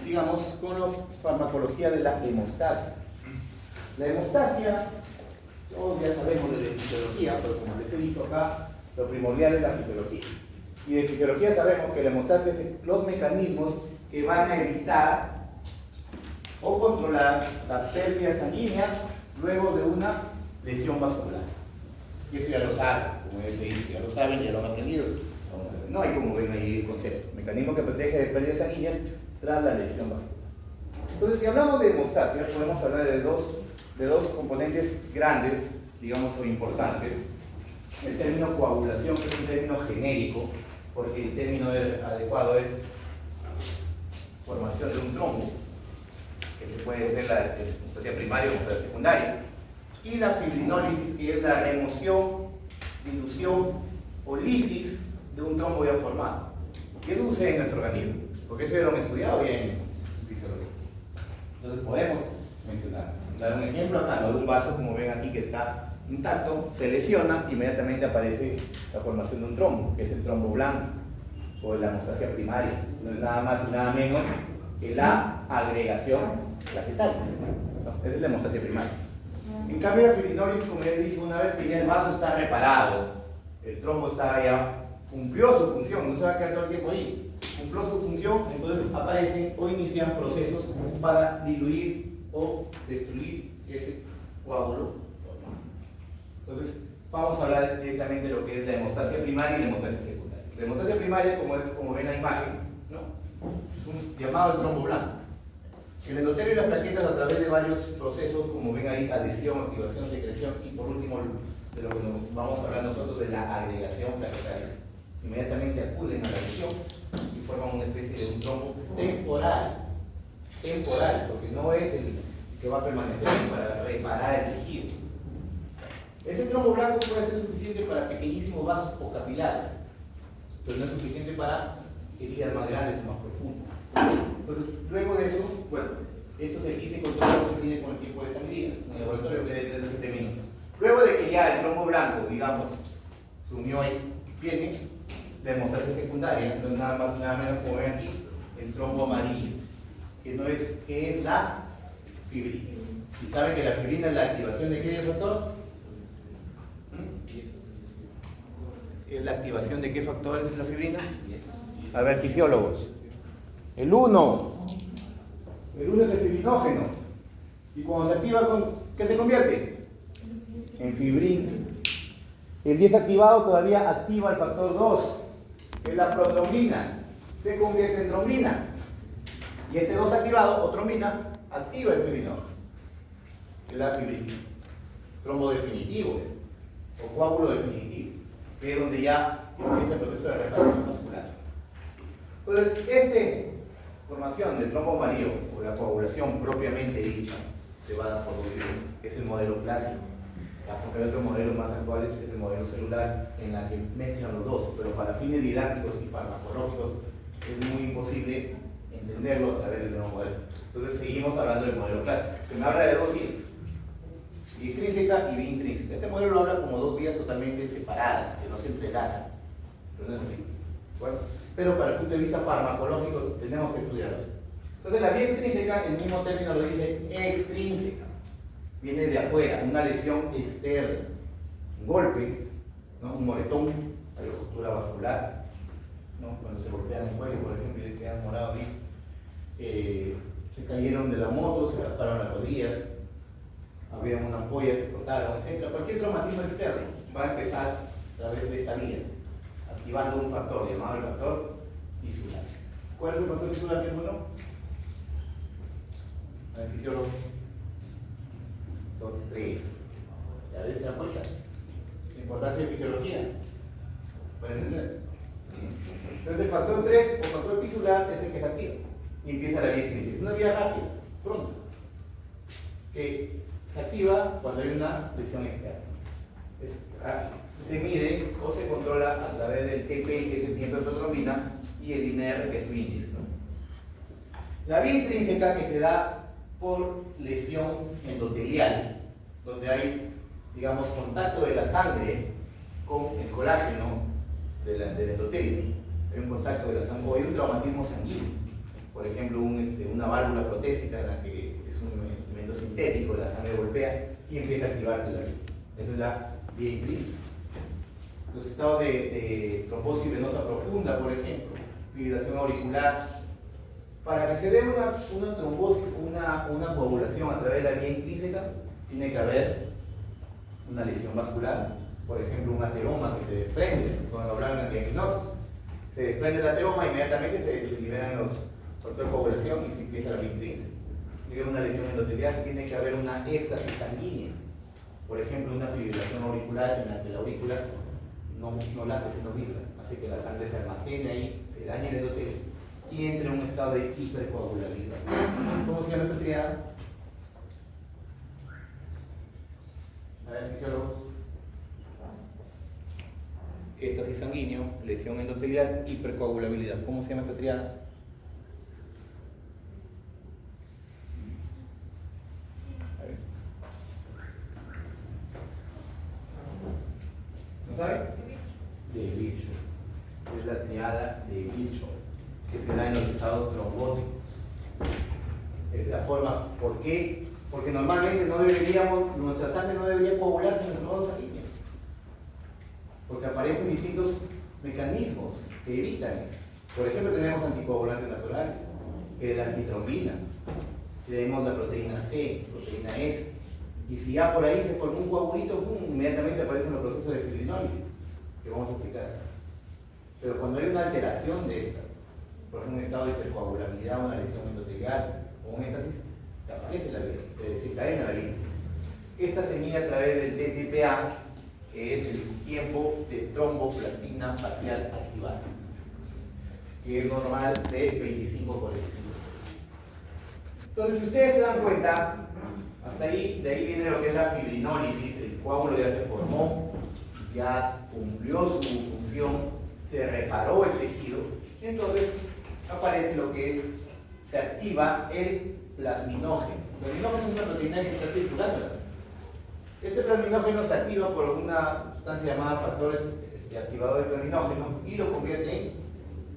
digamos, con la farmacología de la hemostasia. La hemostasia, todos ya sabemos de la fisiología, pero como les he dicho acá, lo primordial es la fisiología. Y de fisiología sabemos que la hemostasia es los mecanismos que van a evitar o controlar la pérdida sanguínea luego de una lesión vascular. Y eso ya lo saben, como ya se dice, ya lo saben, ya lo han aprendido. No hay como ven ahí el concepto. Mecanismo que protege de pérdidas sanguíneas tras la lesión vascular. Entonces, si hablamos de hemostasia, podemos hablar de dos componentes grandes, digamos, o importantes. El término coagulación, que es un término genérico, porque el término adecuado es formación de un trombo, que se puede ser la hemostasia primaria o la secundaria, y la fibrinólisis, que es la remoción, dilución o lisis de un trombo ya formado. ¿Qué sucede en nuestro organismo? Porque eso ya lo han estudiado ya en fisiología. Entonces podemos mencionar. Dar un ejemplo acá, ¿no? De un vaso, como ven aquí, que está intacto, se lesiona, inmediatamente aparece la formación de un trombo, que es el trombo blanco, o la hemostasia primaria. No es nada más y nada menos que la agregación plaquetaria, ¿no? Esa es la hemostasia primaria. En cambio, la fibrinólisis, como ya dije, una vez que ya el vaso está reparado, el trombo está ya cumplió su función, no se va a quedar todo el tiempo ahí, cumplió su función, entonces aparecen o inician procesos para diluir o destruir ese coágulo formado. Entonces, vamos a hablar directamente de lo que es la hemostasia primaria y la hemostasia secundaria. La hemostasia primaria, como ven la imagen, ¿no? Es un llamado el trombo blanco. El endotelio y las plaquetas, a través de varios procesos, como ven ahí, adhesión, activación, secreción, y por último, de lo que nos vamos a hablar nosotros, de la agregación plaquetaria. Inmediatamente acuden a la lesión y forman una especie de un trombo temporal, porque no es el que va a permanecer para reparar el tejido. Ese trombo blanco puede ser suficiente para pequeñísimos vasos o capilares, pero no es suficiente para heridas más grandes o más profundas. Entonces, luego de eso, bueno, esto se controla, se mide con el tiempo de sangría en el laboratorio, que es de 3 a 7 minutos. Luego de que ya el trombo blanco, digamos, se unió ahí, viene la hemostasia secundaria, no es nada más nada menos, como ven aquí, el trombo amarillo, que es la fibrina. ¿Y saben que la fibrina es la activación de qué factor? ¿Es la activación de qué factor es la fibrina? A ver, fisiólogos. El 1 es el fibrinógeno. Y cuando se activa, ¿qué se convierte? En fibrina. El 10 activado todavía activa el factor 2, que es la protrombina. Se convierte en trombina. Y este 2 activado, o trombina, activa el fibrinógeno, que es la fibrina. Trombo definitivo, o coágulo definitivo, que es donde ya empieza el proceso de reparación muscular. Entonces, esta formación del trombo amarillo, o la coagulación propiamente dicha, se va a dar por dos vías, que es el modelo clásico. Porque hay otros modelos más actuales, que es el modelo celular, en la que mezclan los dos, pero para fines didácticos y farmacológicos es muy imposible entenderlo a través del nuevo modelo. Entonces seguimos hablando del modelo clásico, que me habla de dos vías, extrínseca y intrínseca. Este modelo lo habla como dos vías totalmente separadas, que no se entrelazan, pero no es así. Bueno, pero para el punto de vista farmacológico tenemos que estudiarlo. Entonces la vía extrínseca, el mismo término lo dice extrínseca. Viene de afuera, una lesión externa, un golpe, ¿no? Un moretón, hay ruptura vascular, ¿no? Cuando se golpean el cuello, por ejemplo, y quedan morados ahí, se cayeron de la moto, se rasparon las rodillas, había una ampolla, se cortaron, etc. Cualquier traumatismo externo va a empezar a través de esta vía, activando un factor llamado el factor tisular. ¿Cuál es el factor tisular que es uno? El fisiólogo. 3. ¿Ya ves? ¿Se dan cuenta? La importancia de fisiología. ¿Pueden entender? Entonces el factor 3 o factor tisular es el que se activa y empieza la vía extrínseca. Es una vía rápida, pronta, que se activa cuando hay una lesión externa. Es rápido. Se mide o se controla a través del TP, que es el tiempo de protrombina, y el INR, que es su índice, ¿no? La vía intrínseca, que se da por lesión endotelial, donde hay, digamos, contacto de la sangre con el colágeno del endotelio. Hay un contacto de la sangre, o hay un traumatismo sanguíneo. Por ejemplo, un una válvula protésica en la que es un elemento sintético, la sangre golpea y empieza a activarse la vía. Esa es la vía intrínseca. Los estados de trombosis venosa profunda, por ejemplo, fibrilación auricular. Para que se dé una trombosis, una coagulación a través de la vía intrínseca, tiene que haber una lesión vascular, por ejemplo, un ateroma que se desprende, cuando hablaban de angiogenosis. Se desprende el ateroma, inmediatamente se liberan los factores de coagulación y se empieza la vía intrínseca. Tiene que haber una lesión endotelial, tiene que haber una éstasis sanguínea, por ejemplo, una fibrilación auricular en la que la aurícula no late, sino vibra, hace que la sangre se almacene ahí, se dañe el endotelio y entre en un estado de hipercoagulabilidad. ¿Cómo se llama esta triada? A ver, fisiólogos. Éstasis sanguíneo, lesión endotelial, hipercoagulabilidad. ¿Cómo se llama esta triada? ¿No sabe? De Virchow. Es la triada de Virchow, que se da en los estados trombóticos. Es la forma. ¿Por qué? Porque normalmente nuestra sangre no debería coagularse en nuestro vaso sanguíneo. Porque aparecen distintos mecanismos que evitan eso. Por ejemplo, tenemos anticoagulantes naturales, que es la antitrombina, tenemos la proteína C, proteína S, y si ya por ahí se formó un coagulito, inmediatamente aparecen los procesos de fibrinólisis, que vamos a explicar. Pero cuando hay una alteración de esta, por ejemplo, un estado de hipercoagulabilidad, una lesión endotelial o un éstasis, aparece la vía, se desencadena la vía. Esta se mide a través del TTPA, que es el tiempo de tromboplastina parcial activada, que es normal de 25 por 25. Entonces, si ustedes se dan cuenta, hasta ahí, de ahí viene lo que es la fibrinólisis, el coágulo ya se formó, ya cumplió su función, se reparó el tejido, entonces aparece lo que es, se activa el plasminógeno. El plasminógeno es una proteína que está circulando en la sangre. Este plasminógeno se activa por una sustancia llamada factores activador de plasminógeno y lo convierte en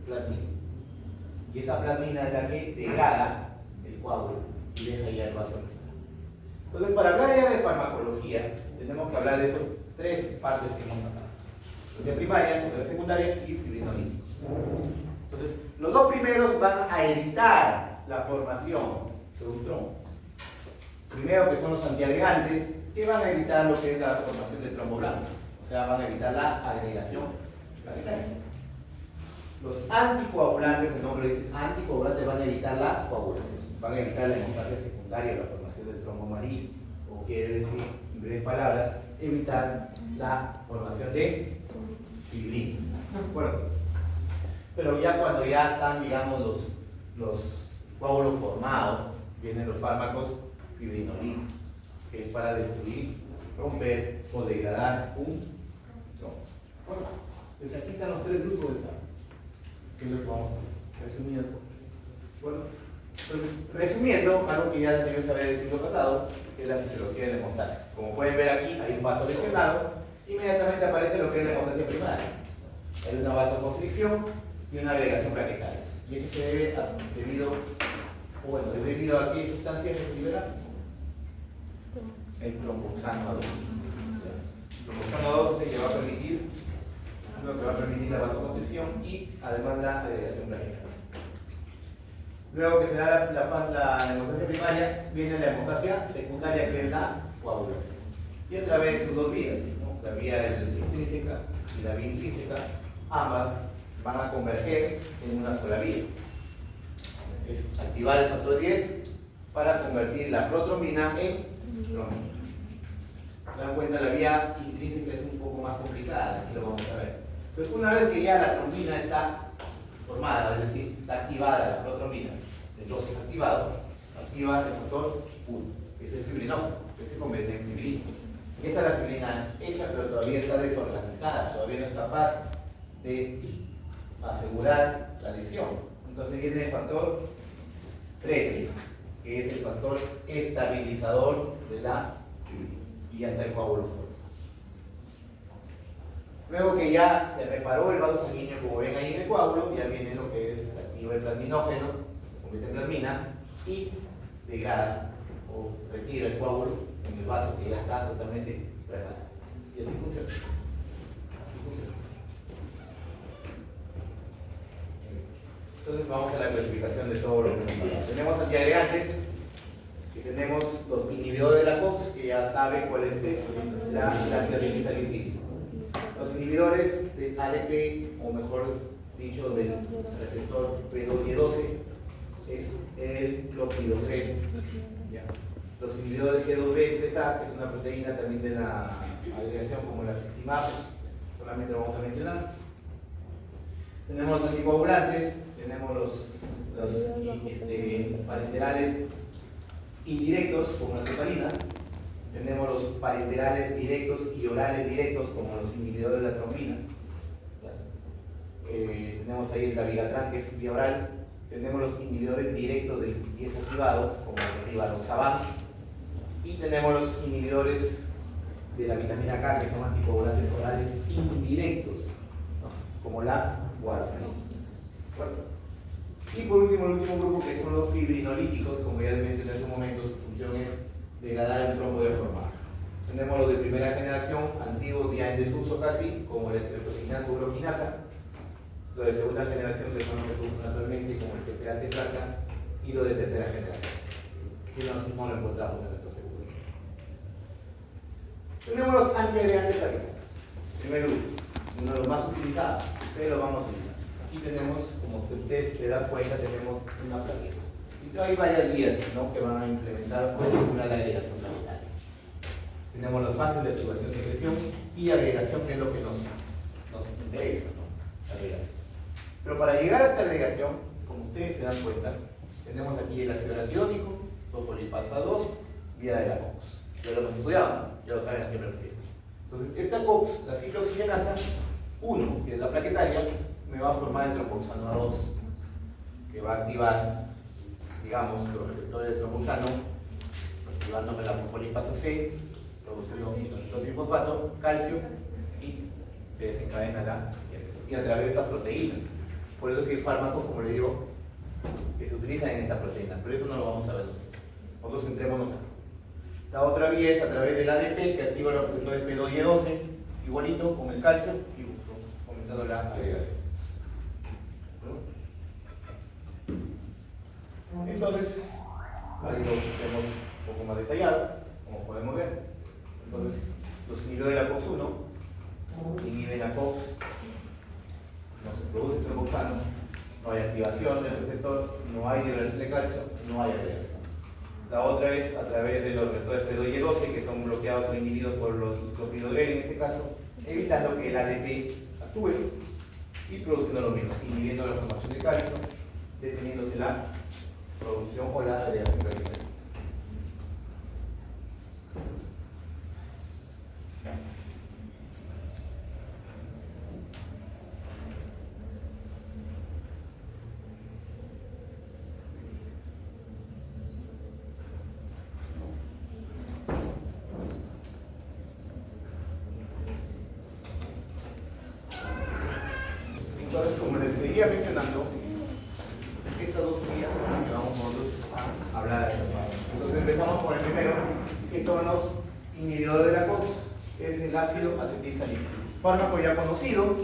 plasmina. Y esa plasmina es la que degrada el coágulo y deja ya el vaso. Entonces, para hablar ya de farmacología, tenemos que hablar de estas tres partes que hemos hablado: de primaria, de secundaria y fibrinolíticos. Entonces, los dos primeros van a evitar la formación de un trombo. Primero, que son los antiagregantes, que van a evitar lo que es la formación de trombo blanco, o sea, van a evitar la agregación plaquetaria. Los anticoagulantes, el nombre dice anticoagulantes, van a evitar la coagulación, van a evitar la hemostasia secundaria, la formación del trombo amarillo, o quiere decir, en breves palabras, evitar la formación de fibrina. Bueno, pero ya cuando ya están, digamos, los coágulos formados, vienen los fármacos fibrinolíticos, que es para destruir, romper o degradar un trombo. Bueno, pues aquí están los tres grupos de fármacos, que es lo que vamos a resumir. Bueno, entonces, resumiendo, algo que ya debió saber el siglo pasado, que es la fisiología de la hemostasia. Como pueden ver aquí, hay un vaso lesionado, inmediatamente aparece lo que es la hemostasia primaria. Hay una vasoconstricción y una agregación plaquetaria. Y esto se debe debido a qué sustancia se libera. El tromboxano 2. El tromboxano 2 es el que va a permitir, la vasoconstricción y además la agregación plaquetaria. Luego que se da la hemostasia primaria, viene la hemostasia secundaria, que es la coagulación. Y a través de sus dos vías, ¿no? La vía intrínseca y la vía intrínseca, ambas van a converger en una sola vía. Es activar el factor 10 para convertir la protrombina en trombina. Se dan cuenta, la vía intrínseca es un poco más complicada, aquí lo vamos a ver. Entonces, una vez que ya la trombina está formada, es decir, está activada la protrombina, el dosis activado, activa el factor 1, que es el fibrinógeno, que se convierte en fibrina. Esta es la fibrina hecha, pero todavía está desorganizada, todavía no es capaz de asegurar la lesión. Entonces viene el factor 13, que es el factor estabilizador de la fibrina, y ya está el coágulo fuerte. Luego que ya se reparó el vaso sanguíneo, como ven ahí en el coágulo, ya viene lo que es activo el plasminógeno, convierte en plasmina y degrada o retira el coágulo en el vaso que ya está totalmente preparado. Y así funciona. Así funciona. Entonces vamos a la clasificación de todo lo que hemos hablado. Tenemos antiagregantes, que tenemos los inhibidores de la COX, que ya sabe cuál es la antiagregantes. Los inhibidores del ADP, o mejor dicho, del receptor P2Y12, es el clopidogrel. Los inhibidores G2B3A, que es una proteína también de la agregación como la cizimab, solamente lo vamos a mencionar. Tenemos los anticoagulantes, tenemos los parenterales indirectos como las heparinas, tenemos los parenterales directos y orales directos como los inhibidores de la trombina. Tenemos ahí el dabigatran, que es vía oral. Tenemos los inhibidores directos del IES activado como el rivaroxaban, y tenemos los inhibidores de la vitamina K, que son anticoagulantes orales indirectos, ¿no? Como la warfarina. Y por último, el último grupo, que son los fibrinolíticos, como ya les mencioné en su momento, su función es degradar el trombo deformado. Tenemos los de primera generación, antiguos ya en desuso casi, como la estreptocinasa o uroquinasa. Los de segunda generación, que son los que se usan actualmente, como el TPA tetrasa, y los de tercera generación, que no lo encontramos en nuestro seguro. Tenemos los antiagregantes plaquetarios. Primer grupo, uno de los más utilizados, ustedes lo vamos a utilizar. Aquí tenemos, como ustedes se dan cuenta, tenemos una plaqueta. Y hay varias vías, ¿no?, que van a implementar una agregación plaquetaria. Tenemos las fases de activación, secreción y agregación, que es lo que nos interesa, ¿no? Agregación. Pero para llegar a esta agregación, como ustedes se dan cuenta, tenemos aquí el ácido araquidónico, fosfolipasa 2, vía de la COX. Ya lo hemos estudiado, ya lo saben a qué me refiero. Entonces, esta COX, la ciclooxigenasa 1, que es la plaquetaria, me va a formar el tromboxano A2, que va a activar, digamos, los receptores de tromboxano, activándome la fosfolipasa C, produciendo nitrofosfato, calcio, y se desencadena la y a través de estas proteínas. Por eso es que hay fármacos, como le digo, que se utilizan en esta proteína, pero eso no lo vamos a ver nosotros centrémonos acá. La otra vía es a través del ADP, que activa los receptores P2Y12, igualito con el calcio, y comenzando la agregación. Entonces, ahí lo vemos un poco más detallado, como podemos ver. Entonces, los inhibidores de la COX-1 inhiben la COX, no se produce tromboxano, no hay activación del receptor, no hay liberación de calcio, no hay agregación. La otra es a través de los receptores P2Y12, que son bloqueados o inhibidos por los clopidogrel en este caso, evitando que el ADP actúe y produciendo lo mismo, inhibiendo la formación de calcio, deteniéndose la producción o la agregación plaquetaria. Entonces, como les seguía mencionando, estas dos vías son las que vamos nosotros a hablar. Entonces empezamos por el primero, que son los inhibidores de la COX, que es el ácido acetilsalicílico. Fármaco ya conocido,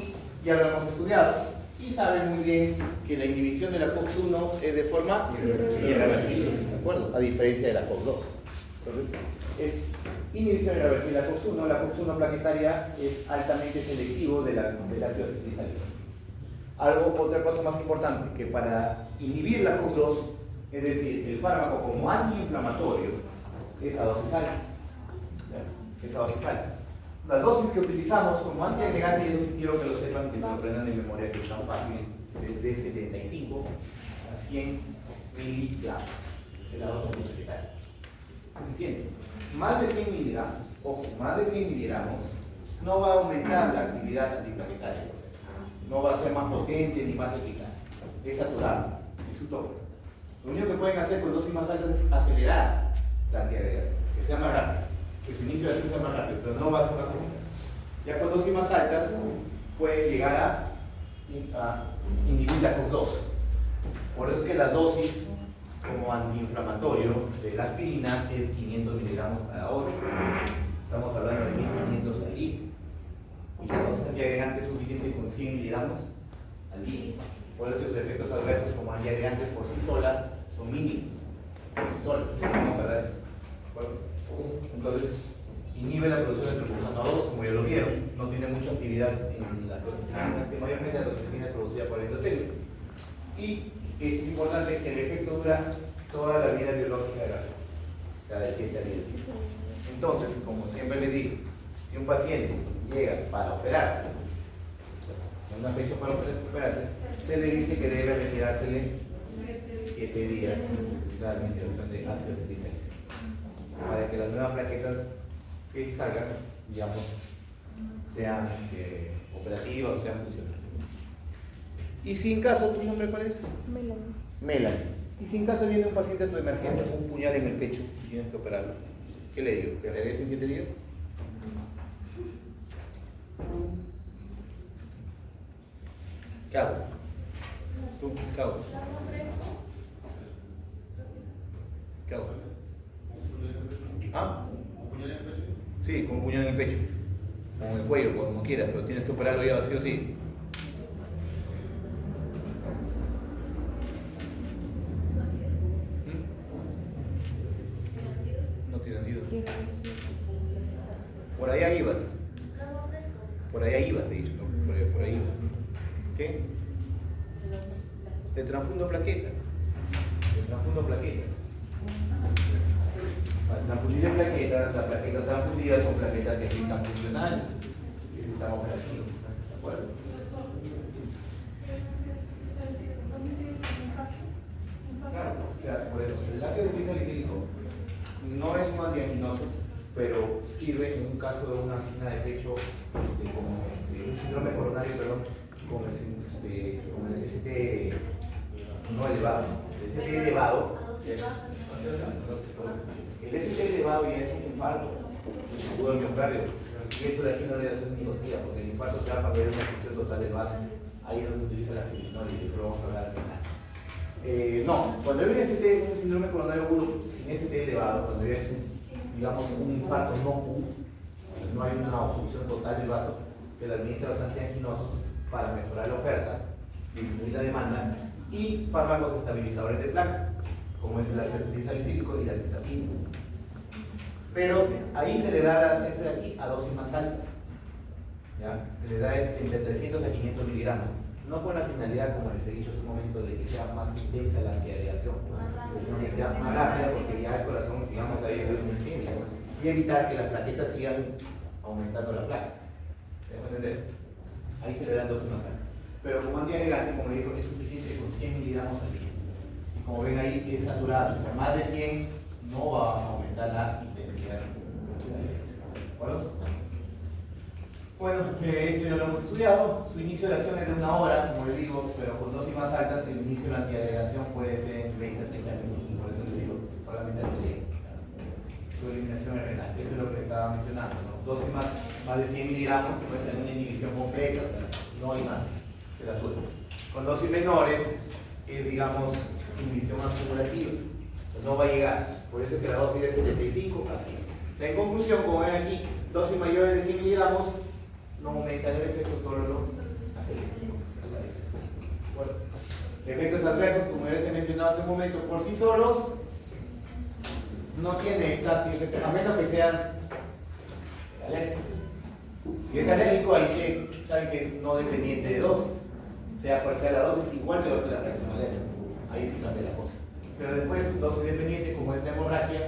ya lo hemos estudiado, y saben muy bien que la inhibición de la COX-1 es de forma irreversible, ¿de acuerdo? A diferencia de la COX-2. Entonces, es inhibición irreversible de la COX-1. La COX-1 plaquetaria es altamente selectivo del ácido acetilsalicílico. Otra cosa más importante, que para inhibir la COX-2, es decir, el fármaco como antiinflamatorio, es adosisal. Es adosisal. Las dosis que utilizamos como antiagregante, yo quiero que lo sepan, que se lo aprendan de memoria, que es tan fácil, desde 75 a 100 miligramos de la dosis antiagregante. Suficiente. Más de 100 miligramos, ojo, más de 100 miligramos, no va a aumentar la actividad antiplaquetaria. No va a ser más potente ni más eficaz. Es saturado, es su toque. Lo único que pueden hacer con dosis más altas es acelerar la antiagregación, que sea más rápido, que su inicio de acción sea más rápido, pero no va a ser más eficaz. Ya con dosis más altas pueden llegar a inhibir la COX-2. Por eso es que la dosis como antiinflamatorio de la aspirina es 500 miligramos cada 8. Estamos hablando de 1500 al día. Y la dosis antiagregante es suficiente con 100 miligramos al día. Por eso que sus efectos adversos como antiagregantes por sí sola son mínimos. Por sí sola. Vamos a hablar de eso. Entonces, inhibe la producción de triptofano 2, como ya lo vieron. No tiene mucha actividad en las toxinas, que mayormente la toxina es producida por el endotelio. Y es importante que el efecto dura toda la vida biológica de la planta, o sea, de 7 a 10. Entonces, como siempre les digo, si un paciente llega para operarse, en una fecha para operarse, se le dice que debe retirársele 7 días de la administración de ácido salicílico, para que las nuevas plaquetas que salgan, digamos, sean operativas o sean funcionales. Y si en caso, ¿tu nombre cuál es? Melanie. Y si en caso viene un paciente a tu emergencia con un puñal en el pecho y tienes que operarlo, ¿qué le digo? ¿Que regrese en 7 días? ¿Qué hago? ¿Tú qué hago? ¿Qué hago? ¿Ah? Sí, con un puñal en el pecho. Con el cuello, como quieras, pero tienes que operarlo ya sí o sí. Por allá ibas. Por allá ibas, he dicho, ¿no? Por ahí ibas. ¿Qué? Te transfundo plaqueta. Para transfundir plaquetas, las plaquetas transfundidas son plaquetas que están funcionales, que están operativas. ¿De acuerdo? Claro, o sea, por eso, el ácido salicílico no es un antianginoso, pero sirve en un caso de una angina de pecho, como un síndrome coronario, perdón, con el ST no elevado. El ST elevado, el ST elevado ya es un infarto, el seguro del miocardio. Y esto de aquí no le hace ni costilla, porque el infarto se da cuando hay una función total del vaso. Ahí es donde utiliza la fibrinolis, y eso lo vamos a hablar al final. No, cuando hay un síndrome coronario agudo sin ST elevado, cuando hay digamos un infarto no agudo, no hay una obstrucción total del vaso, se le administra los antianginosos para mejorar la oferta, disminuir la demanda y fármacos estabilizadores de placa, como es el ácido salicílico y la cistatina. Pero ahí se le da este de aquí a dosis más altas, ¿ya? Se le da entre 300 a 500 miligramos. No con la finalidad, como les he dicho hace un momento, de que sea más intensa la antiagregación, sino que sea más rápida, porque ya el corazón, digamos, ahí es una isquemia, y evitar que las plaquetas sigan aumentando la placa. ¿Me dejo entender? Ahí se le dan dosis más altas. Pero como antiagregante, como le digo, es suficiente con 100 miligramos al día. Y como ven ahí, es saturado, o sea, más de 100 no va a aumentar la intensidad de la agregación. ¿De acuerdo? Bueno, esto ya lo hemos estudiado. Su inicio de acción es de 1 hora, como les digo, pero con dosis más altas el inicio de la antiagregación puede ser en 20 a 30 minutos, y por eso les digo, solamente acelera. Su eliminación es renal, eso es lo que estaba mencionando, ¿no? Dosis más de 100 miligramos, que puede ser una inhibición completa, o sea, no hay más, se la suelta. Con dosis menores es, digamos, inhibición acumulativa, no va a llegar, por eso es que la dosis es de 75 a 100. O sea, en conclusión, como ven aquí, dosis mayores de 100 miligramos no aumenta el efecto, solo lo acelera. Bueno, efectos adversos, como ya les he mencionado hace un momento, por sí solos no tiene casi efectos, a menos que sean alérgicos. Si es alérgico, ahí sí saben que es no dependiente de dosis, sea cual sea la dosis, igual te va a hacer la reacción alérgica. Ahí sí cambia la cosa. Pero después, dosis dependiente, como es la hemorragia,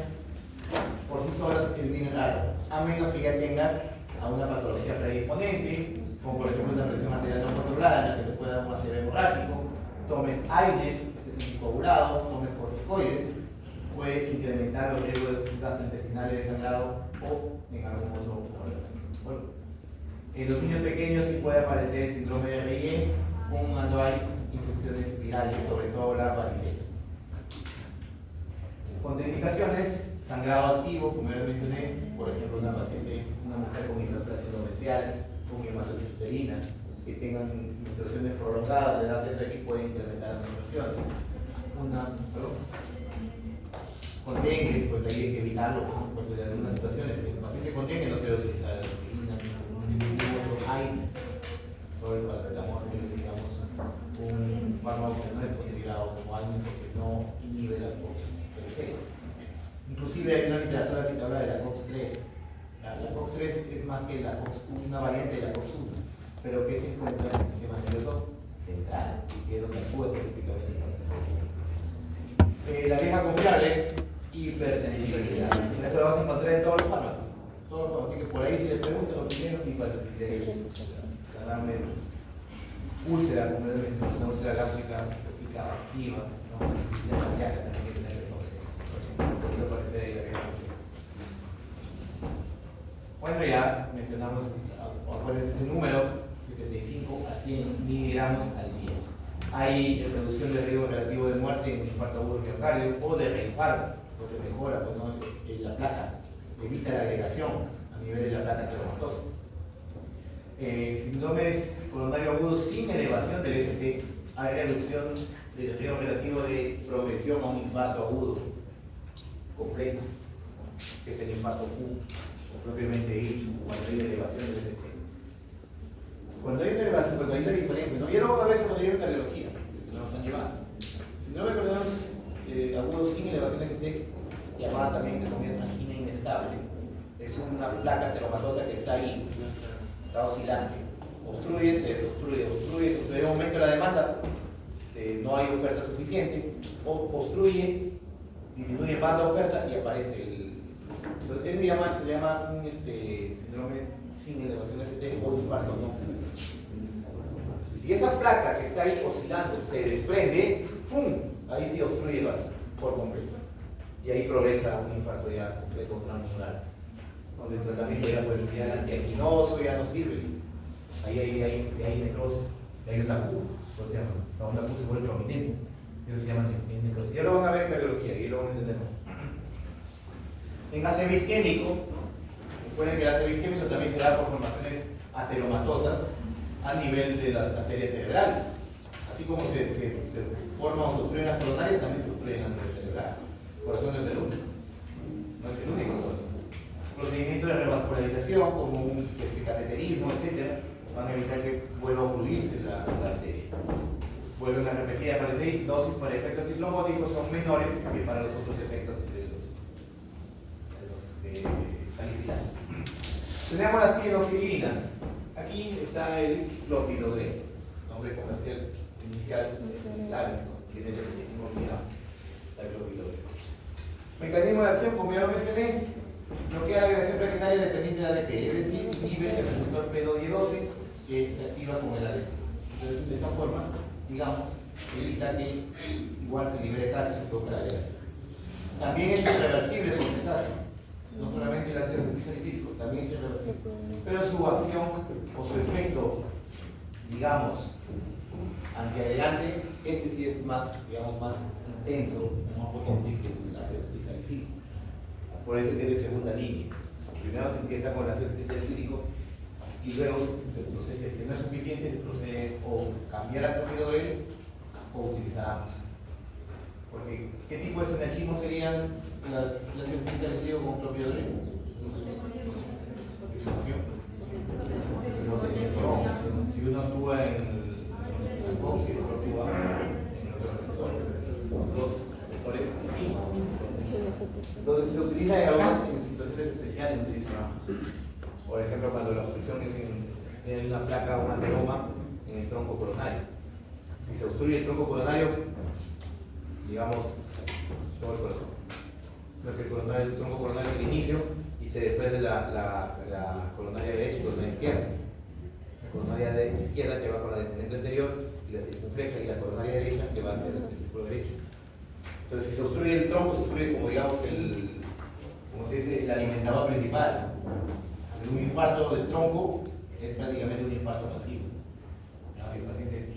por sí solas es bien raro, a menos que ya tengas a una patología predisponente, como por ejemplo una presión arterial no controlada, en la que te puede dar un ACV hemorrágico, tomes AINES, coagulados, tomes corticoides, puede incrementar los riesgos de gastrointestinales de sangrado o en algún otro órgano. Bueno, en los niños pequeños sí puede aparecer síndrome de Reye, cuando hay infecciones virales, sobre todo la varicela. Contraindicaciones: sangrado activo, como ya lo mencioné, por ejemplo, una mujer con hiperplasia endometrial, con hematosis uterina, que tengan menstruaciones prolongadas, le das esto aquí, puede incrementar las menstruaciones. con dengue, pues ahí hay que evitarlo, ¿no? Porque en algunas situaciones, el paciente con dengue no se debe utilizar aspirina ni ningún otro AINES, sobre el amor, digamos, un fármaco que no es considerado como AINES porque no inhibe la COX-3. Inclusive hay una literatura que habla de la COX-3. La COX-3 es más que la COX-1, una variante de la COX-1, pero que se encuentra en el sistema nervioso central, que es donde actúa específicamente. La vieja confiable, hipersensibilidad. Esto lo vas a encontrar en todos los fármacos. Todos los fármacos. Así que por ahí si les preguntan, lo primero es hipersensibilidad. Ganarme úlcera, como les mencioné, una úlcera gástrica activa, ¿no? La cardíaca también hay que tener precaución. Porque aparecer ahí la vieja confiable. Bueno, ya mencionamos, acuérdense ese número, 75 a 100 miligramos al día. Hay reducción de riesgo relativo de muerte en infarto agudo miocardio o de reinfarto, porque mejora pues, ¿no? La placa, evita la agregación a nivel de la placa cloromatosa. Síndromes coronarios agudos sin elevación del ST, hay reducción del riesgo relativo de progresión a un infarto agudo completo, que es el infarto Q, o propiamente dicho, cuando hay elevación del ST. Cuando hay una elevación, cuando hay una diferencia, ¿no? Ya lo vamos a ver cuando hay una cardiología, que nos están llevando. Síndrome coronarios agudos sin elevación del ST, llamada también de angina inestable, es una placa teromatosa que está ahí, está oscilante, obstruye, se desobstruye, obstruye, aumenta la demanda, no hay oferta suficiente, o obstruye, disminuye más la oferta y aparece el. Entonces, se llama un síndrome sin elevación de ST o infarto no. Si esa placa que está ahí oscilando se desprende, ¡pum! Ahí sí obstruye el vaso por completo. Y ahí progresa un infarto ya completo transmural. Donde el tratamiento ya, pues, ya el antianginoso ya no sirve. Ahí hay necrosis. Y ahí está Q. ¿Cómo se llama? La onda Q se vuelve prominente. Eso se llama necrosis. Ya lo van a ver en cardiología y lo van a entender más. En ACV isquémico, recuerden que el ACV isquémico también se da por formaciones ateromatosas a nivel de las arterias cerebrales. Así como se forman o se obstruyen las coronarias, también se obstruyen a nivel cerebral. El corazón no es el único. No es el único corazón. Procedimientos de revascularización, como un cateterismo, etc., van a evitar que vuelva a ocluirse la arteria. Vuelven a repetir, aparece ahí, dosis para efectos diplomóticos son menores que para los otros efectos de los salicilados. Tenemos las pinoxilinas. Aquí está el clopidogrel, nombre comercial inicial, clave, ¿no? Tiene el mismo la clopidogrel. Mecanismo de acción, como ya lo mencioné, bloquea la agregación plaquetaria dependiente de ADP, es decir, inhibe el receptor P2Y12 que se activa con el ADP. Entonces, de esta forma, digamos, evita que igual se libere calcio y se toque la agregación. También es irreversible por potasio. No solamente el ácido salicílico, también es irreversible. Pero su acción o su efecto, digamos, antiagregante, este sí es más, digamos, más intenso, más potente que el ácido salicílico. Por eso es de segunda línea. Primero se empieza con el ácido salicílico y luego se procede, que no es suficiente, se procede o cambiar al clopidogrel o utilizar ambos. Porque, ¿qué tipo de sinachismo serían las salicílico con clopidogrel? Si uno actúa en el COX y el otro actúa en el otro receptor, son dos receptores distintos. Entonces se utiliza en situaciones especiales. Por ejemplo, cuando la obstrucción es en una placa o un ateroma en el tronco coronario. Si se obstruye el tronco coronario, digamos, todo el corazón. Porque el tronco coronario es el inicio y se desprende la coronaria derecha y coronaria izquierda. La coronaria izquierda que va con la descendente anterior y la circunfleja, y la coronaria derecha que va hacia el círculo derecho. Entonces, si se obstruye el tronco, se obstruye como, digamos, como se dice, el alimentador principal. Un infarto del tronco es prácticamente un infarto pasivo. El paciente,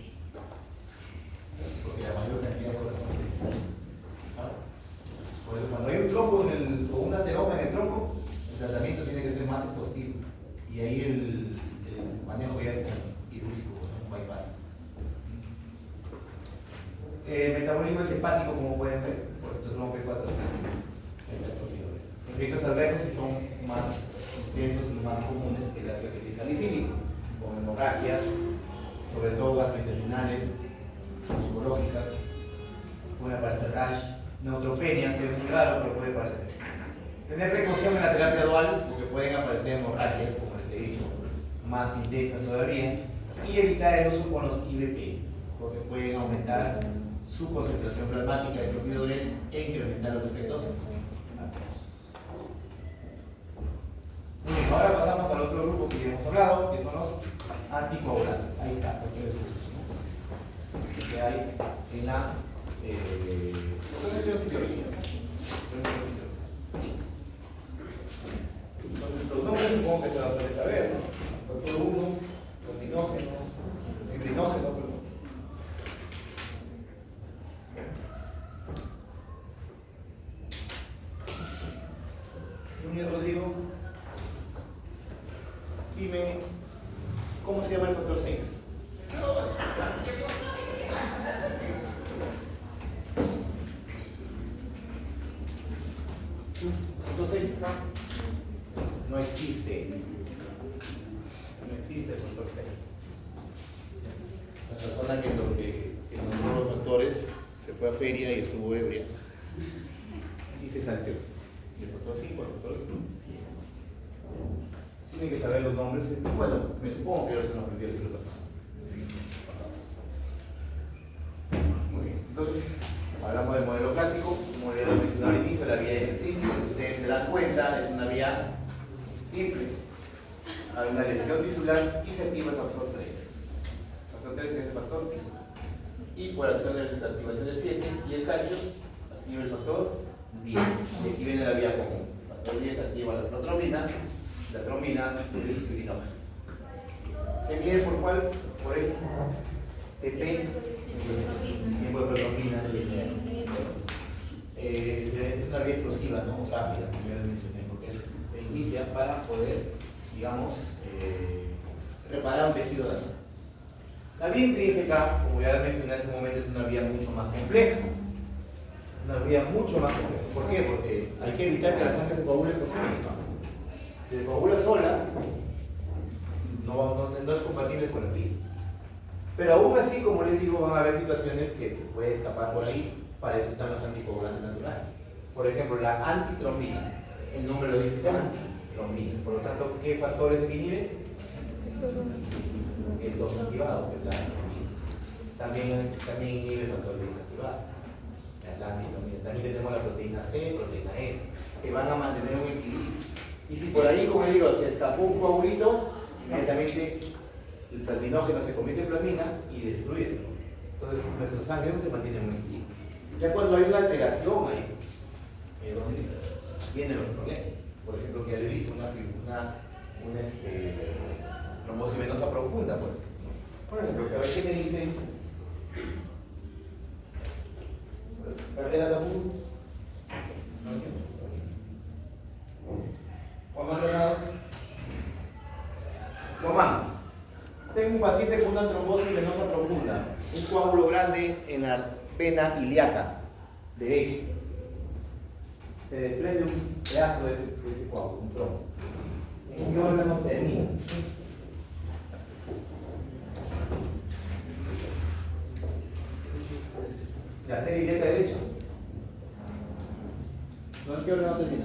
porque la mayor cantidad de corazón. Por eso, cuando hay un tronco o un ateroma en el tronco, el tratamiento tiene que ser más exhaustivo. Y ahí el manejo ya es quirúrgico, un bypass. El metabolismo es hepático efectos adversos sí son más intensos y más comunes que la hepatitis salicílica, con hemorragias, sobre todo gastrointestinales, psicológicas, puede aparecer rash, neutropenia, que es muy raro, pero puede aparecer. Tener precaución en la terapia dual, porque pueden aparecer hemorragias, como les he dicho, más intensas todavía, y evitar el uso con los IVP, porque pueden aumentar su concentración plasmática de clopidogrel e incrementar los efectos. Muy bien, ahora pasamos al otro grupo que ya hemos hablado, que son los anticoagulantes. Ahí está, cualquier uso que hay en la los nombres supongo que se los suele saber, ¿no? Factor 1, fibrinógeno, perdón. Núñez Rodrigo, dime, ¿cómo se llama el factor 6? Entonces, no existe. No existe el factor 6. La persona que nombró los factores se fue a feria y estuvo ebria. Y se salteó. El factor 5, el factor 6. Tienen que saber los nombres. Bueno, me supongo que yo se los aprendí el siglo pasado. Muy bien. Entonces, hablamos del modelo clásico, modelo mencionado al inicio, la vía de ejercicio. Si ustedes se dan cuenta, es una vía simple. Hay una lesión tisular y se activa el factor 3. El factor 3 es el factor tisular. Y por acción de la activación del 7 y el calcio, activa el factor 10. Y aquí viene la vía común. El factor 10 activa la trombina y el fibrinógeno. ¿Se mide por cuál? Por el TP, tiempo de protrombina. Es una vía explosiva, ¿no? Rápida, como ya les mencioné, porque se inicia para poder, digamos, reparar un tejido dañado. La vía intrínseca, como ya mencioné hace un momento, es una vía mucho más compleja. Una vía mucho más compleja. ¿Por qué? Porque hay que evitar que la sangre se coagule por sí misma. Si se coagula sola, no es compatible con la vía. Pero aún así, como les digo, van a haber situaciones que se puede escapar por ahí. Para eso están los anticoagulantes naturales. Por ejemplo, la antitrombina. El nombre lo dice, antitrombina. Por lo tanto, ¿qué factores se inhiben? El 2 activado, que es la antitrombina. También inhibe el factor 10 activado. La antitrombina. También tenemos la proteína C, proteína S, que van a mantener un equilibrio. Y si por ahí, como digo, se escapó un coagulito, inmediatamente el plasminógeno se convierte en plasmina y destruye eso. Entonces, nuestro sangre no se mantiene en un equilibrio. Ya cuando hay una alteración ahí, donde vienen los problemas. Por ejemplo, que ya le dije, una trombosis venosa profunda. Por ejemplo, que a ver qué me dicen. ¿Carrera de fútbol? Juan Manuel. Román, tengo un paciente con una trombosis venosa profunda, un coágulo grande en la vena ilíaca derecha. Se desprende un pedazo de ese coágulo, un trombo. ¿En qué órgano termina? La arteria ilíaca derecha. ¿No en qué órgano termina?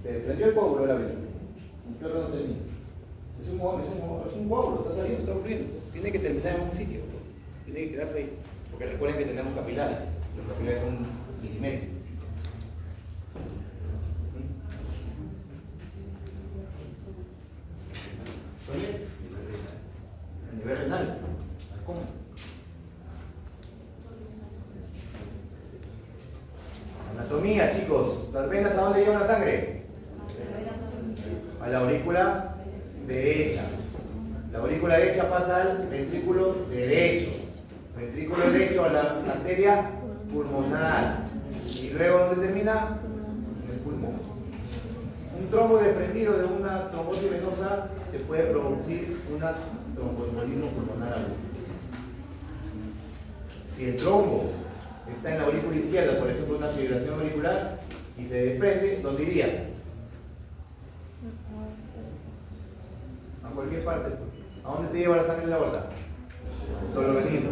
Se desprendió el coágulo de la vena. ¿En qué órgano termina? Es un coágulo, está saliendo, está ocurriendo. Tiene que terminar en un sitio. Tiene que quedarse ahí. Porque recuerden que tenemos capilares. Los capilares son milimétricos. Oye, a nivel renal. ¿Cómo? Anatomía, chicos. ¿Las venas a dónde llevan la sangre? A la aurícula derecha. La aurícula derecha pasa al ventrículo derecho. Ventrículo derecho a la arteria pulmonar. Y luego, ¿dónde termina? En el pulmón. Un trombo desprendido de una trombosis venosa te puede producir una tromboembolismo pulmonar agudo. Si el trombo está en la aurícula izquierda, por ejemplo, una fibrilación auricular, Si se desprende, ¿dónde iría? A cualquier parte. ¿A dónde te lleva la sangre en la aorta? Solo venir.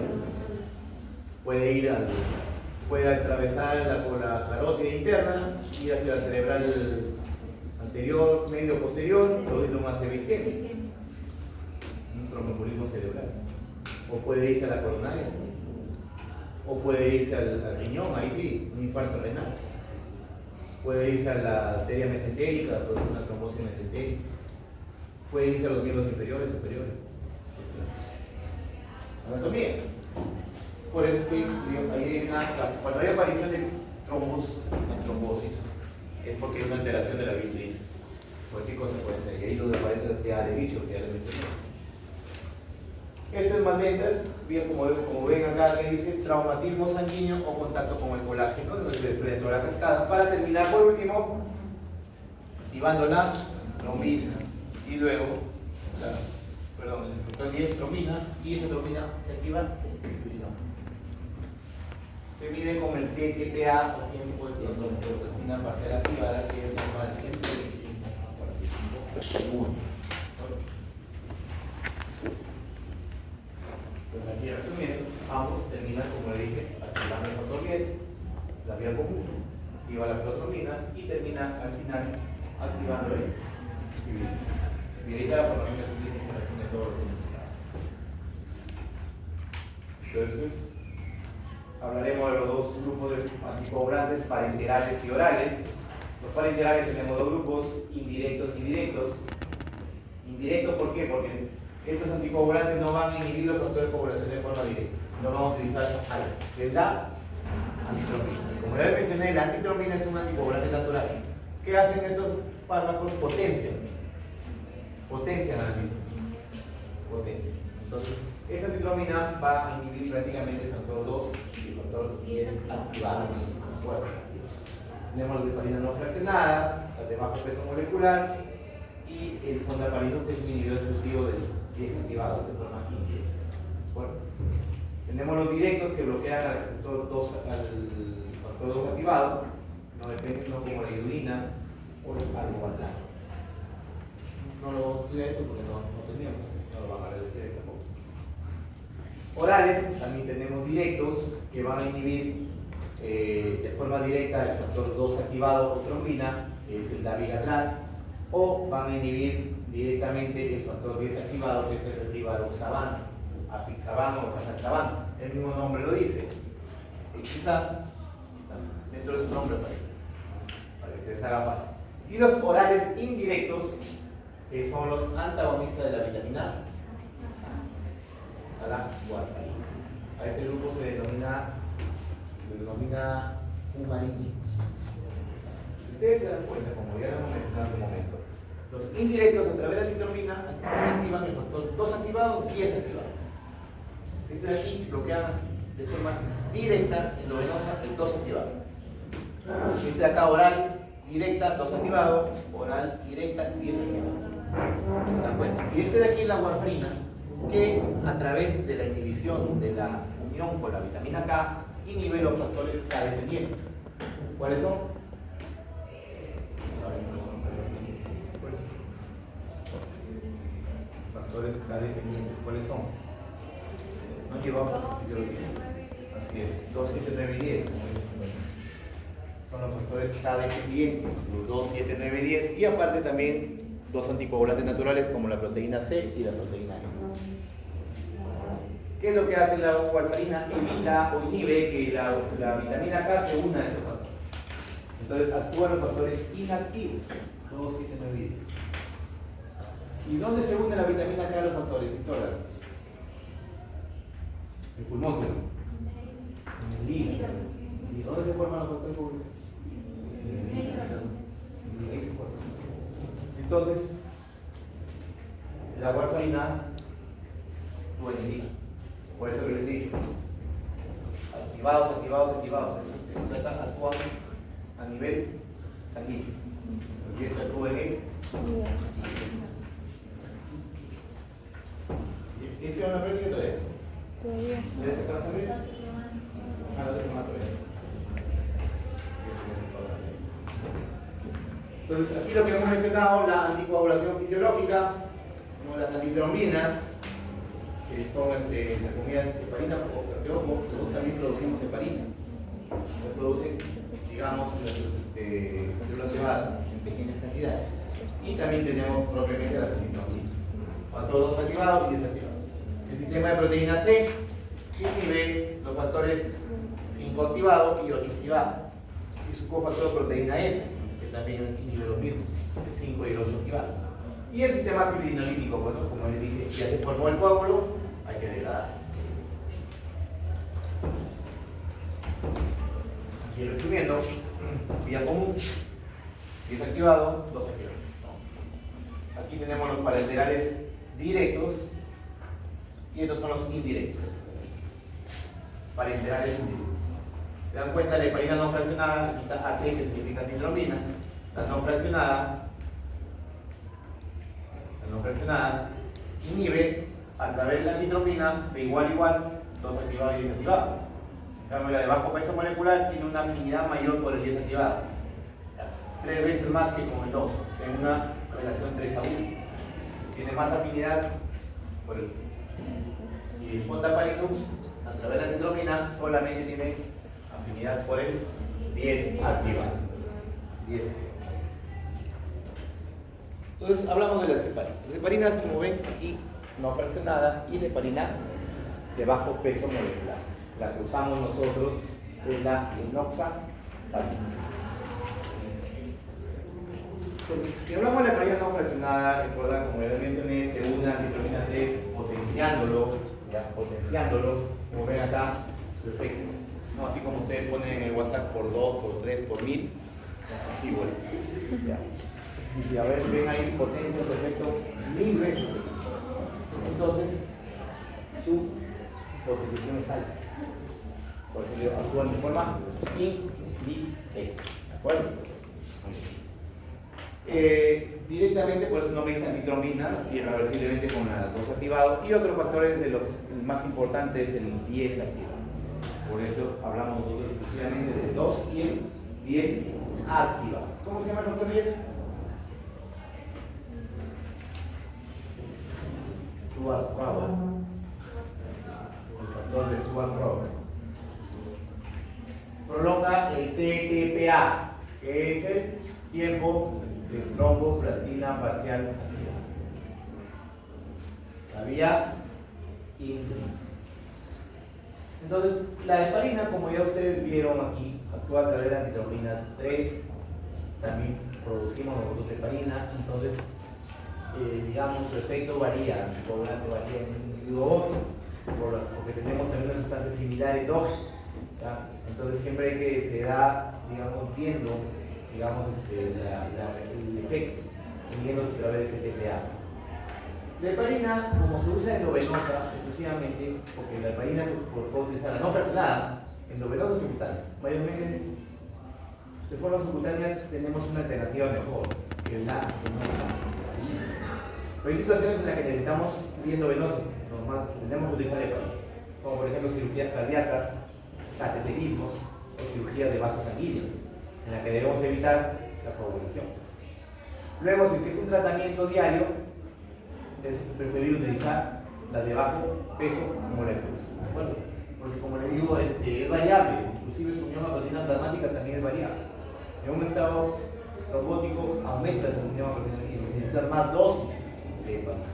Puede atravesar por la carótida interna, ir hacia la cerebral anterior, medio o posterior, producir una isquémica, un tromboembolismo cerebral. O puede irse a la coronaria, o puede irse al riñón, ahí sí, un infarto renal. Puede irse a la arteria mesentérica, producir una trombosis mesentérica. Puede irse a los miembros inferiores, superiores. Anatomía. Por eso es que cuando hay aparición de trombosis, es porque hay una alteración de la matriz. Cualquier cosa puede ser. Y ahí es donde aparece la teada de bicho, que ya les mencioné. Estas maldentas, bien como ven acá, que dice traumatismo sanguíneo o contacto con el colágeno, donde se desprende toda la cascada. Para terminar, por último, activando la trombina y luego el factor 10 trombina y esa trombina se activa se mide con el TTPA o tiempo de protoxina parcial activada, que es normal 125 a 45 segundos. Pues aquí resumiendo, ambos terminan, como le dije, activando el factor 10, la vía común, activa la protrombina y termina al final activando el fibrinogen. Y ahorita la formación de fibrinogen se de todos los necesitados. Entonces, hablaremos de los dos grupos de anticoagulantes parenterales y orales. Los parenterales tenemos dos grupos, indirectos y directos. Indirectos, ¿por qué? Porque estos anticoagulantes no van a inhibir los factores de coagulación de forma directa. No vamos a utilizar algo. Es la antitrombina. Y como ya les mencioné, la antitrombina es un anticoagulante natural. ¿Qué hacen estos fármacos? Potencian la antitrombina. Potencian. Entonces, esta antitrombina va a inhibir prácticamente el factor 2 y el factor 10 activado en el cuerpo. Tenemos las heparina no fraccionadas, las de bajo peso molecular y el fondaparinux, que es un inhibidor exclusivo del 10 activado de forma indirecta. Bueno, tenemos los directos que bloquean al receptor 2, al factor 2 activado, no dependen, no como la iodina o el algo. No lo vamos a estudiar eso porque no teníamos, no lo van a reducir tampoco. Orales, también tenemos directos que van a inhibir de forma directa el factor 2 activado o trombina, que es el dabigatran, o van a inhibir directamente el factor 10 activado, que es el rivaroxaban, apixaban o casaxaban. El mismo nombre lo dice. Quizá dentro de su nombre para que se les haga fácil. Y los orales indirectos, que son los antagonistas de la vitamina A, la warfarina. A ese grupo se denomina humarini. Si ustedes se dan cuenta, como ya lo hemos mencionado hace un momento, los indirectos a través de la antitrombina activan el factor 2 activado y 10 activado. Este de aquí bloquean de forma directa, endovenosa, el 2 activado. Este de acá oral directa, 2 activado, oral directa, 10 activado. ¿Se dan cuenta? Y este de aquí es la warfarina, que a través de la inhibición de la unión con la vitamina K inhibe los factores K dependientes. ¿Cuáles son? Factores K dependientes, ¿cuáles son? No llevamos a fisiología. Así es, 2, 7, 9 y 10. Son los factores K dependientes, los 2, 7, 9 y 10. Y aparte también dos anticoagulantes naturales como la proteína C y la proteína E. ¿Qué es lo que hace la warfarina? Evita o inhibe que la vitamina K se una a estos factores. Entonces actúan los factores inactivos, 2, 7, 9 y 10. ¿Y dónde se une la vitamina K a los factores? En todos lados. El pulmón, en el hígado. ¿Y dónde se forman los factores públicos? En el hígado. Ahí se forman. Entonces, la warfarina actúa en el hígado. Por eso que les he dicho, activados. Los actúan a nivel sanguíneo. Y esto actúa en el. ¿Hicieron la práctica todavía? Todavía. ¿Ya se acaban de ver? No se toma todavía. Entonces, aquí lo que hemos mencionado, la anticoagulación fisiológica, como las antitrombinas, que son las comidas heparina, porque ojo, nosotros también producimos heparina. Se producen, digamos, células cebadas en pequeñas cantidades. Y también tenemos propiamente las antitrombinas. Factor 2 activado y desactivado. El sistema de proteína C inhibe los factores 5 activado y 8 activado. Y su cofactor proteína S, que también inhibe los mismos, el 5 y el 8 activados. Y el sistema fibrinolítico, bueno, como les dije, ya se formó el coágulo, hay que degradar. Aquí resumiendo, vía común, 10 activado, 2 activados. Aquí tenemos los parenterales directos y estos son los indirectos. Parenterales indirectos. ¿Se dan cuenta? La heparina no fraccionada, aquí está AT, que significa antitrombina. La no fraccionada inhibe a través de la antitrombina de igual a igual, 2 activados y 10 activados. En cambio, la de bajo peso molecular tiene una afinidad mayor por el 10 activado. 3 veces más que con el 2, en una relación 3 a 1. Tiene más afinidad por el. Y el Fontaparinux, a través de la antitromina, solamente tiene afinidad por el 10 activado. 10 activado. Entonces hablamos de las heparinas. Las heparinas, como ven aquí, no fraccionada, y la heparina de bajo peso molecular. La que usamos nosotros es la enoxaparina. Entonces, si hablamos de la heparina no fraccionada, recuerda, como ya mencioné, se une a la antitromina 3 potenciándolo, como ven acá, su efecto. No, así como ustedes ponen en el WhatsApp por 2, por 3, por 1000, así bueno. Ya. Y a ver, ven ahí potencia su efecto 1000 veces. Entonces, su potenciación es alta. Porque actúan de forma indirecta. ¿De acuerdo? Directamente, por eso no me dice antitrombina, irreversiblemente con la 2 activado. Y otros factores, el más importante es el 10 activado. Por eso hablamos nosotros exclusivamente del 2 y el 10 activado. ¿Cómo se llama el factor 10? Stuart-Crower. El factor de Stuart-Crower. Prolonga el TTPA, que es el tiempo de tromboplastina parcial activa. La vía intrínseca. Entonces, la heparina, como ya ustedes vieron aquí, actúa a través de la antitrombina 3. También producimos nosotros heparina. Entonces, digamos, su efecto varía, el coagulante varía en un individuo u otro, porque tenemos también una sustancia similar en dos. ¿Ya? Entonces, siempre que se da, digamos, viendo, digamos, el efecto, midiéndose a través de TTPA. La heparina, como se usa endovenosa exclusivamente, porque la heparina se puede utilizar la no fraccionada, endovenosa subcutánea. Mayormente, de forma subcutánea tenemos una alternativa mejor, que es la venosa. Pero hay situaciones en las que necesitamos vía endovenosa, normal, tenemos que utilizar heparina, como por ejemplo cirugías cardíacas, cateterismos o cirugías de vasos sanguíneos, en la que debemos evitar la coagulación. Luego, si es un tratamiento diario, es preferible utilizar las de bajo peso molecular. ¿De acuerdo? Porque como les digo, es variable, inclusive su unión a proteína plasmática también es variable. En un estado robótico aumenta su unión a proteína y necesita más dosis de heparina.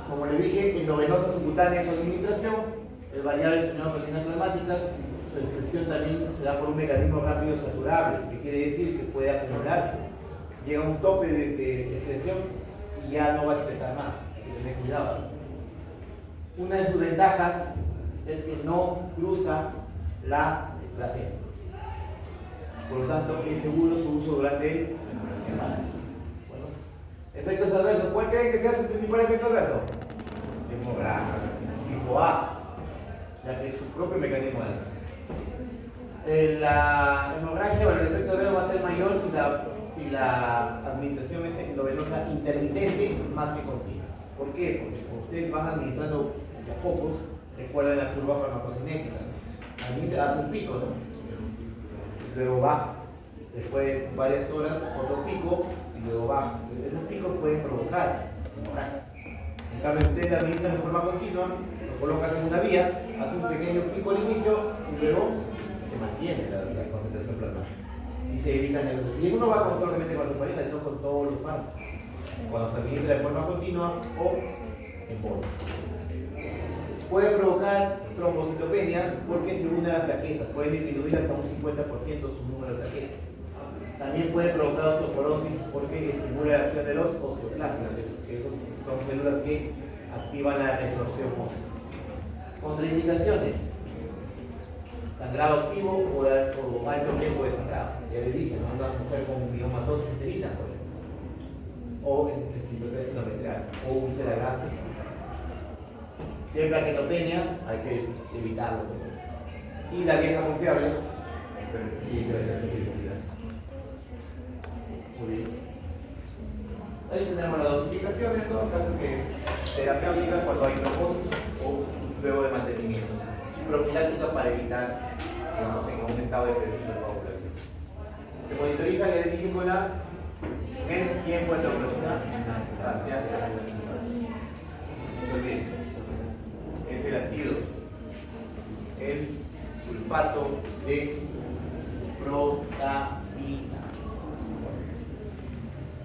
Como les dije, endovenosa subcutánea su administración, es variable su unión a proteínas plasmáticas, su expresión también se da por un mecanismo rápido saturable, que quiere decir que puede acumularse. Llega a un tope de expresión y ya no va a excretar más, hay que tener cuidado. Una de sus ventajas es que no cruza la placenta. Por lo tanto, es seguro su uso durante el embarazo. Bueno, efectos adversos. ¿Cuál creen que sea su principal efecto adverso? Tipo A, ya que es su propio mecanismo de acción. La hemorragia o el efecto adverso va a ser mayor si la administración es endovenosa intermitente más que continua. ¿Por qué? Porque como ustedes van administrando de a pocos, recuerden la curva farmacocinética. Hace un pico, ¿no? luego baja. Después de varias horas, otro pico y luego baja. Esos picos pueden provocar hemorragia. En cambio, usted la administra de forma continua, lo colocas en una vía, hace un pequeño pico al inicio y luego se mantiene la concentración plasmática. Y se evitan el. Y eso no va con solamente con la heparina, sino con todos los fármacos. Cuando se administra de forma continua o en polvo. Puede provocar trombocitopenia porque se une a las plaquetas, puede disminuir hasta un 50% su número de plaquetas. También puede provocar osteoporosis porque estimula la acción de los osteoclastos, que son células que activan la resorción ósea. Contraindicaciones: sangrado activo o alto riesgo de sangrado. Ya les dije, ¿no? Una mujer con miomatosis uterina, por ejemplo, o esclerosis endometrial, o úlcera gástrica. Si hay plaquetopenia, hay que evitarlo. Y la vieja confiable, muy bien. Ahí tenemos las dosificaciones, en todo caso que terapéuticas cuando hay propósito o luego de mantenimiento. Y profiláctica para evitar, digamos, en un estado de prevención coagulación. Se monitoriza el edículo en el tiempo de toxina en la instancia. No se olviden. Es el antídoto, el sulfato de protamina.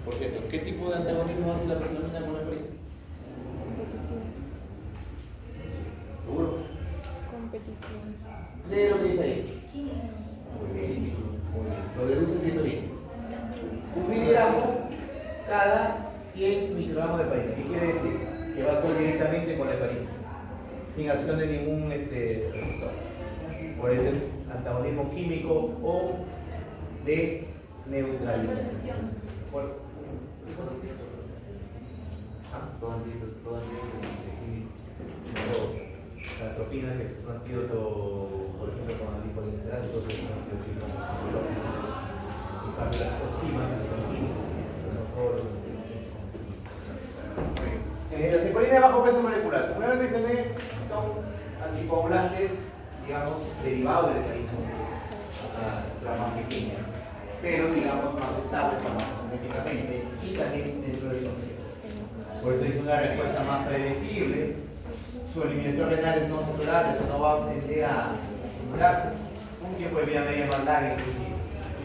Por cierto, ¿qué tipo de antagonismo hace la protamina con la heparina? ¿Seguro? Competición. Lee lo que dice ahí. Muy bien, muy bien. Lo deduce bien. Un miligramo cada 100 microgramos de heparina. ¿Qué quiere decir? Que va a actuar directamente con la heparina, sin acción de ningún receptor. Por eso es antagonismo químico o de neutralización. La atropina, que es un antídoto, por ejemplo, con anticolinesteroles, es un antídoto psicológico. En cambio, las toxinas son químicos, son todos los antídotos. Las heparinas de bajo peso molecular, como ya les mencioné, son anticoagulantes, digamos, derivados de la heparina, la más pequeña, pero digamos más estables farmacológicamente y también dentro del contexto. Por eso es una respuesta más predecible. Su eliminación renal es no celular, eso no va a tender a estimularse. Un tiempo de vida media más larga, inclusive.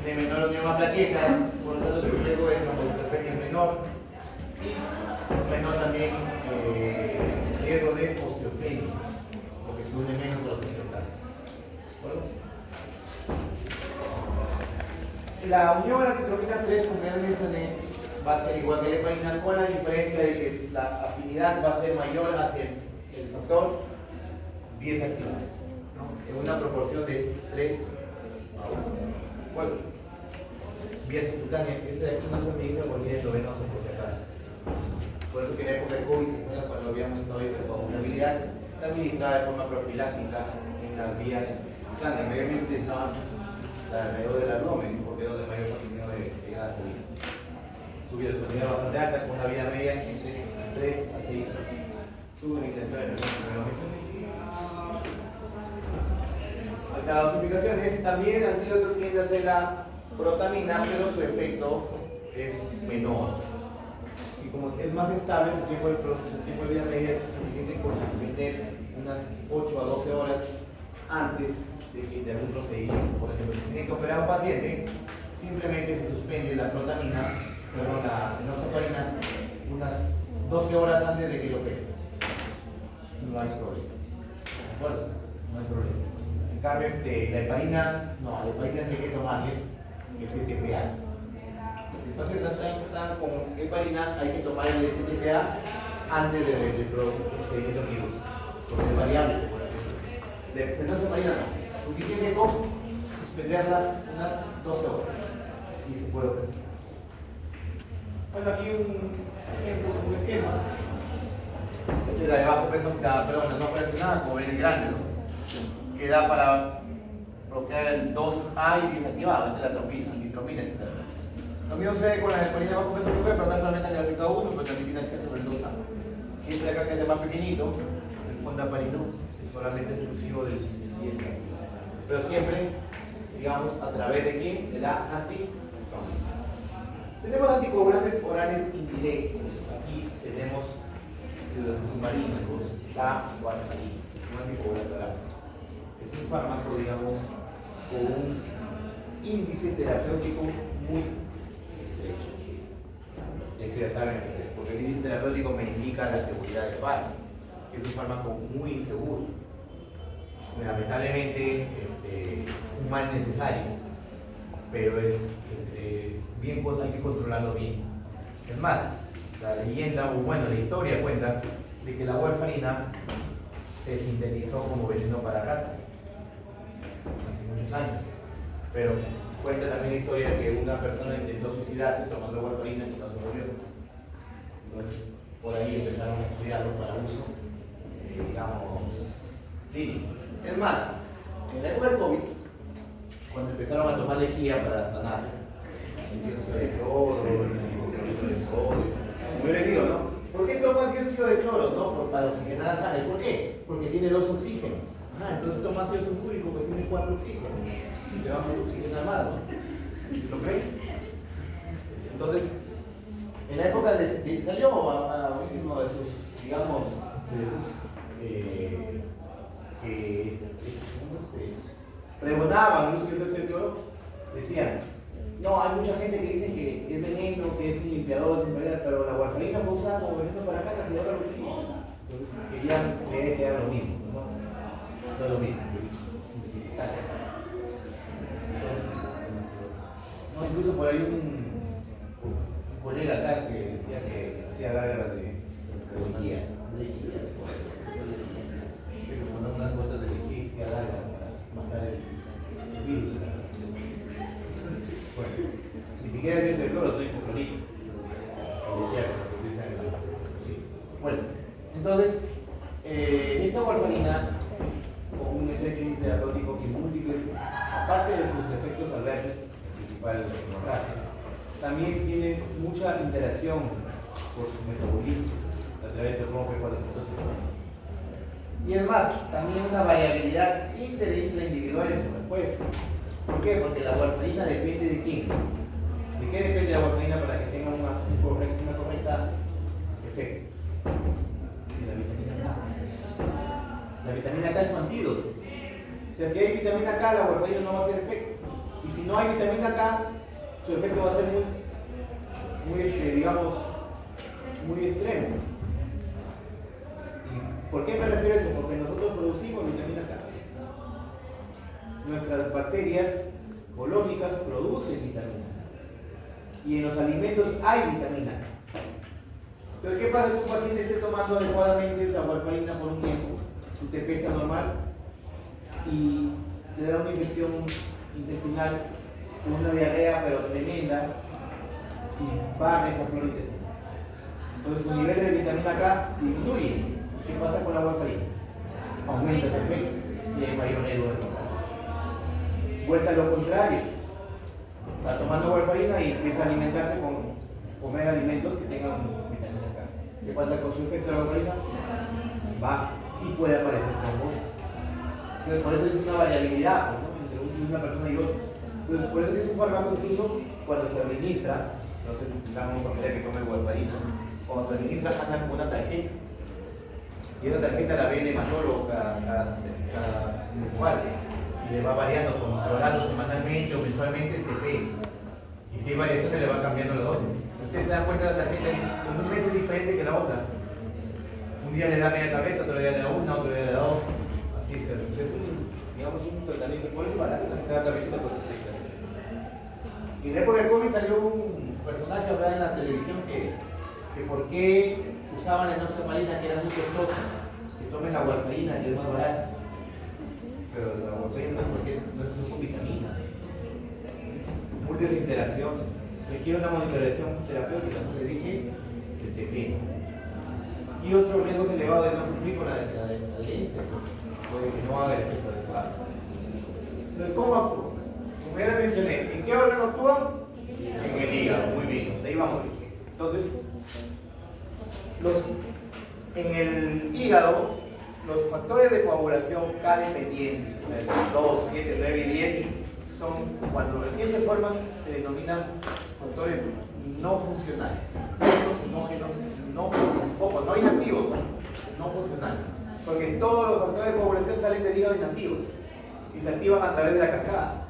Tiene menor unión a plaquetas, por lo tanto su riesgo de trombocitopenia es menor. Y menor también riesgo de osteopenia, porque se une menos a los osteoclastos. La unión a la citromina 3, como ya mencioné, va a ser igual que la heparina, con la diferencia de que la afinidad va a ser mayor hacia el factor 10 activado, ¿no? En una proporción de 3 a 1. Bueno, vía subcutánea, este de aquí no se administra por vía endovenosa, por si acaso. Por eso que en la época de COVID, cuando habíamos estado de hipercoagulabilidad, se administraba de forma profiláctica en las vías subcutáneas. Mayormente utilizaban alrededor del abdomen, porque es donde mayor contenido de gas salida. Su biodisponibilidad bastante alta, con una vida media entre 3 a 6 horas. Su limitación de la dosificación es también el antídoto tiende a ser la protamina, pero su efecto es menor. Y como es más estable, su tiempo de vida media es suficiente por suspender unas 8 a 12 horas antes de algún procedimiento. Por ejemplo, si tienen que operar a un paciente, simplemente se suspende la protamina, perdón, la enoxaparina, unas 12 horas antes de que lo opere. No hay problema. ¿De acuerdo? No hay problema. En cambio, la heparina, no, la heparina sí hay que tomarle el TTPA. Entonces, están con heparina, hay que tomar el TTPA antes del procedimiento quirúrgico, porque es variable. De no heparina no. Suficiente con suspenderlas unas 12 horas y se puede operar. Bueno, aquí un ejemplo, un esquema. Esta es la de bajo peso, perdón, no fraccionada, como ven, grande, ¿no? Que da para bloquear el 2A y desactivado, esta es la antitropina, etc. Lo mismo sucede con la heparina de bajo peso mujer, pero no solamente en el gráfico 1, pero también tiene acceso sobre el 2A. Este de acá que es el más pequeñito, el fondaparinol, es solamente exclusivo del 10. Pero siempre digamos, a través de quién? De la antihistamina. Tenemos anticoagulantes orales indirectos. Aquí tenemos los submarinos, la warfarina, un anticoagulante oral. Es un fármaco, digamos, con un índice terapéutico muy estrecho. Eso ya saben, porque el índice terapéutico me indica la seguridad del fármaco. Es un fármaco muy inseguro. Lamentablemente, un mal necesario, pero bien, hay que controlarlo bien. Es más, la leyenda, o bueno, la historia cuenta de que la warfarina se sintetizó como veneno para ratas hace muchos años, pero cuenta también la historia que una persona intentó suicidarse tomando warfarina y no se murió. Entonces, por ahí empezaron a estudiarlo para uso, digamos, clínico. Es más, en la época del COVID, cuando empezaron a tomar lejía para sanarse, de cloro, de sodio, como yo les digo, ¿no? ¿Por qué tomas dióxido de cloro? No, para oxigenar la sangre. ¿Por qué? Porque tiene 2 oxígenos. Entonces tomas ácido sulfúrico que tiene 4 oxígenos. Y te vamos a oxigenar más, ¿no? ¿Lo creen? Entonces, en la época salió a uno de esos, digamos, pregonaban el uso del cloro, decían, no, hay mucha gente que dice que es veneno, que es un limpiador, pero la warfarina fue usada como veneno para ratas y ahora lo utilizan. Entonces querían creer que era lo mismo, ¿no? No es lo mismo. No, incluso por ahí un colega acá que decía que hacía gárgaras de lejía. Poner unas gotas de lejía y hacía gárgaras para matar el virus. Bueno, ni siquiera es el cloro, estoy con clorito. Bueno, entonces, esta warfarina, con un efecto terapéutico y múltiples, aparte de sus efectos adversos, principales de la hemorragia, también tiene mucha interacción por su metabolismo a través del ROM-P4.5. Y es más, también una variabilidad intraindividual en su respuesta. ¿Por qué? Porque la warfarina depende de quién. ¿De qué depende la warfarina para que tenga una correcta efecto? De la vitamina K. La vitamina K es su antídoto. O sea, si hay vitamina K, la warfarina no va a hacer efecto. Y si no hay vitamina K, su efecto va a ser digamos, muy extremo. ¿Y por qué me refiero a eso? Porque nosotros producimos vitamina K. Nuestras bacterias colónicas producen vitamina K. Y en los alimentos hay vitamina K. Entonces, ¿qué pasa si un paciente esté tomando adecuadamente la warfarina por un tiempo? Su TP está normal y le da una infección intestinal, una diarrea pero tremenda y baja esa flora intestinal. Entonces sus niveles de vitamina K disminuyen. ¿Qué pasa con la warfarina? Aumenta ese efecto y hay mayor riesgo de mortalidad. Vuelta a lo contrario. Está tomando warfarina y empieza a alimentarse con comer alimentos que tengan vitamina K. ¿Qué pasa con su efecto de la warfarina? Baja y puede aparecer trombosis. Entonces por eso es una variabilidad, ¿no?, entre una persona y otra. Entonces por eso es un fármaco incluso cuando se administra. Entonces digamos a familia que tome warfarina, cuando se administra anda con una tarjeta. Y esa tarjeta la ve el hematólogo cada mensual. Y le va variando, controlando semanalmente o mensualmente el TP. Y si hay variaciones le va cambiando la dosis. Usted se da cuenta de la tarjeta en un mes es diferente que la otra. Un día le da media tableta, otro día le da una, otro día le da dos. Así es digamos un tratamiento, por eso barato, cada tableta por 6. Y en la época del COVID salió un personaje a hablar en la televisión que por qué usaban la enoxaparina, que era muy costosa, que tomen la warfarina, que es más barata. Pero la warfarina no es con vitamina. Múltiples interacciones. Requiere una monitorización terapéutica, como les dije, de TP. Y otros riesgos elevados de no cumplir con la adherencia, puede que no haga el efecto adecuado. Entonces, ¿cómo actúa? Como ya les mencioné, ¿en qué órgano actúan? En el hígado, muy bien, de ahí vamos. Entonces, en el hígado, los factores de coagulación K dependientes, 2, 7, 9 y 10, cuando recién se forman, se denominan factores no funcionales. Los homógenos no inactivos, no funcionales. Porque todos los factores de coagulación salen del hígado inactivos y se activan a través de la cascada.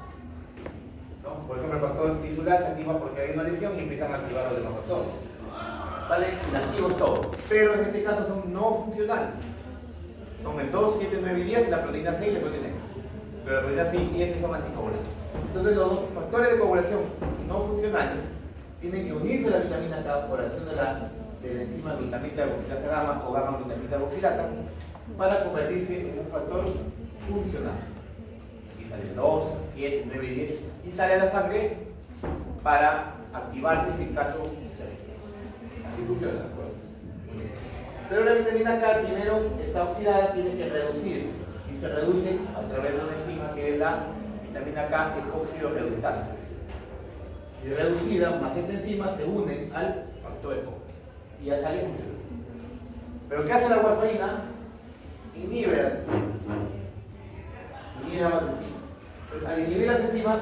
¿No? Por ejemplo, el factor tisular se activa porque hay una lesión y empiezan a activar los demás factores. Salen inactivos todos, pero en este caso son no funcionales. Son el 2, 7, 9 y 10, la proteína C y la proteína S. Pero la proteína C y S son anticoagulantes. Entonces los factores de coagulación no funcionales tienen que unirse a la vitamina K por acción de la enzima glutamita carboxilasa gamma o gamma glutamita carboxilasa para convertirse en un factor funcional. Y sale el 2, 7, 9 y 10 y sale a la sangre para activarse si el caso se requiere. Así funciona, ¿de acuerdo? Pero la vitamina K primero está oxidada, tiene que reducirse y se reduce a través de una enzima que es la vitamina K oxidorreductasa. Y reducida más esta enzima se une al factor de coagulación y ya sale funcionando. Pero ¿qué hace la warfarina? Inhibe las enzimas. Inhibe ambas enzimas. Entonces, al inhibir las enzimas,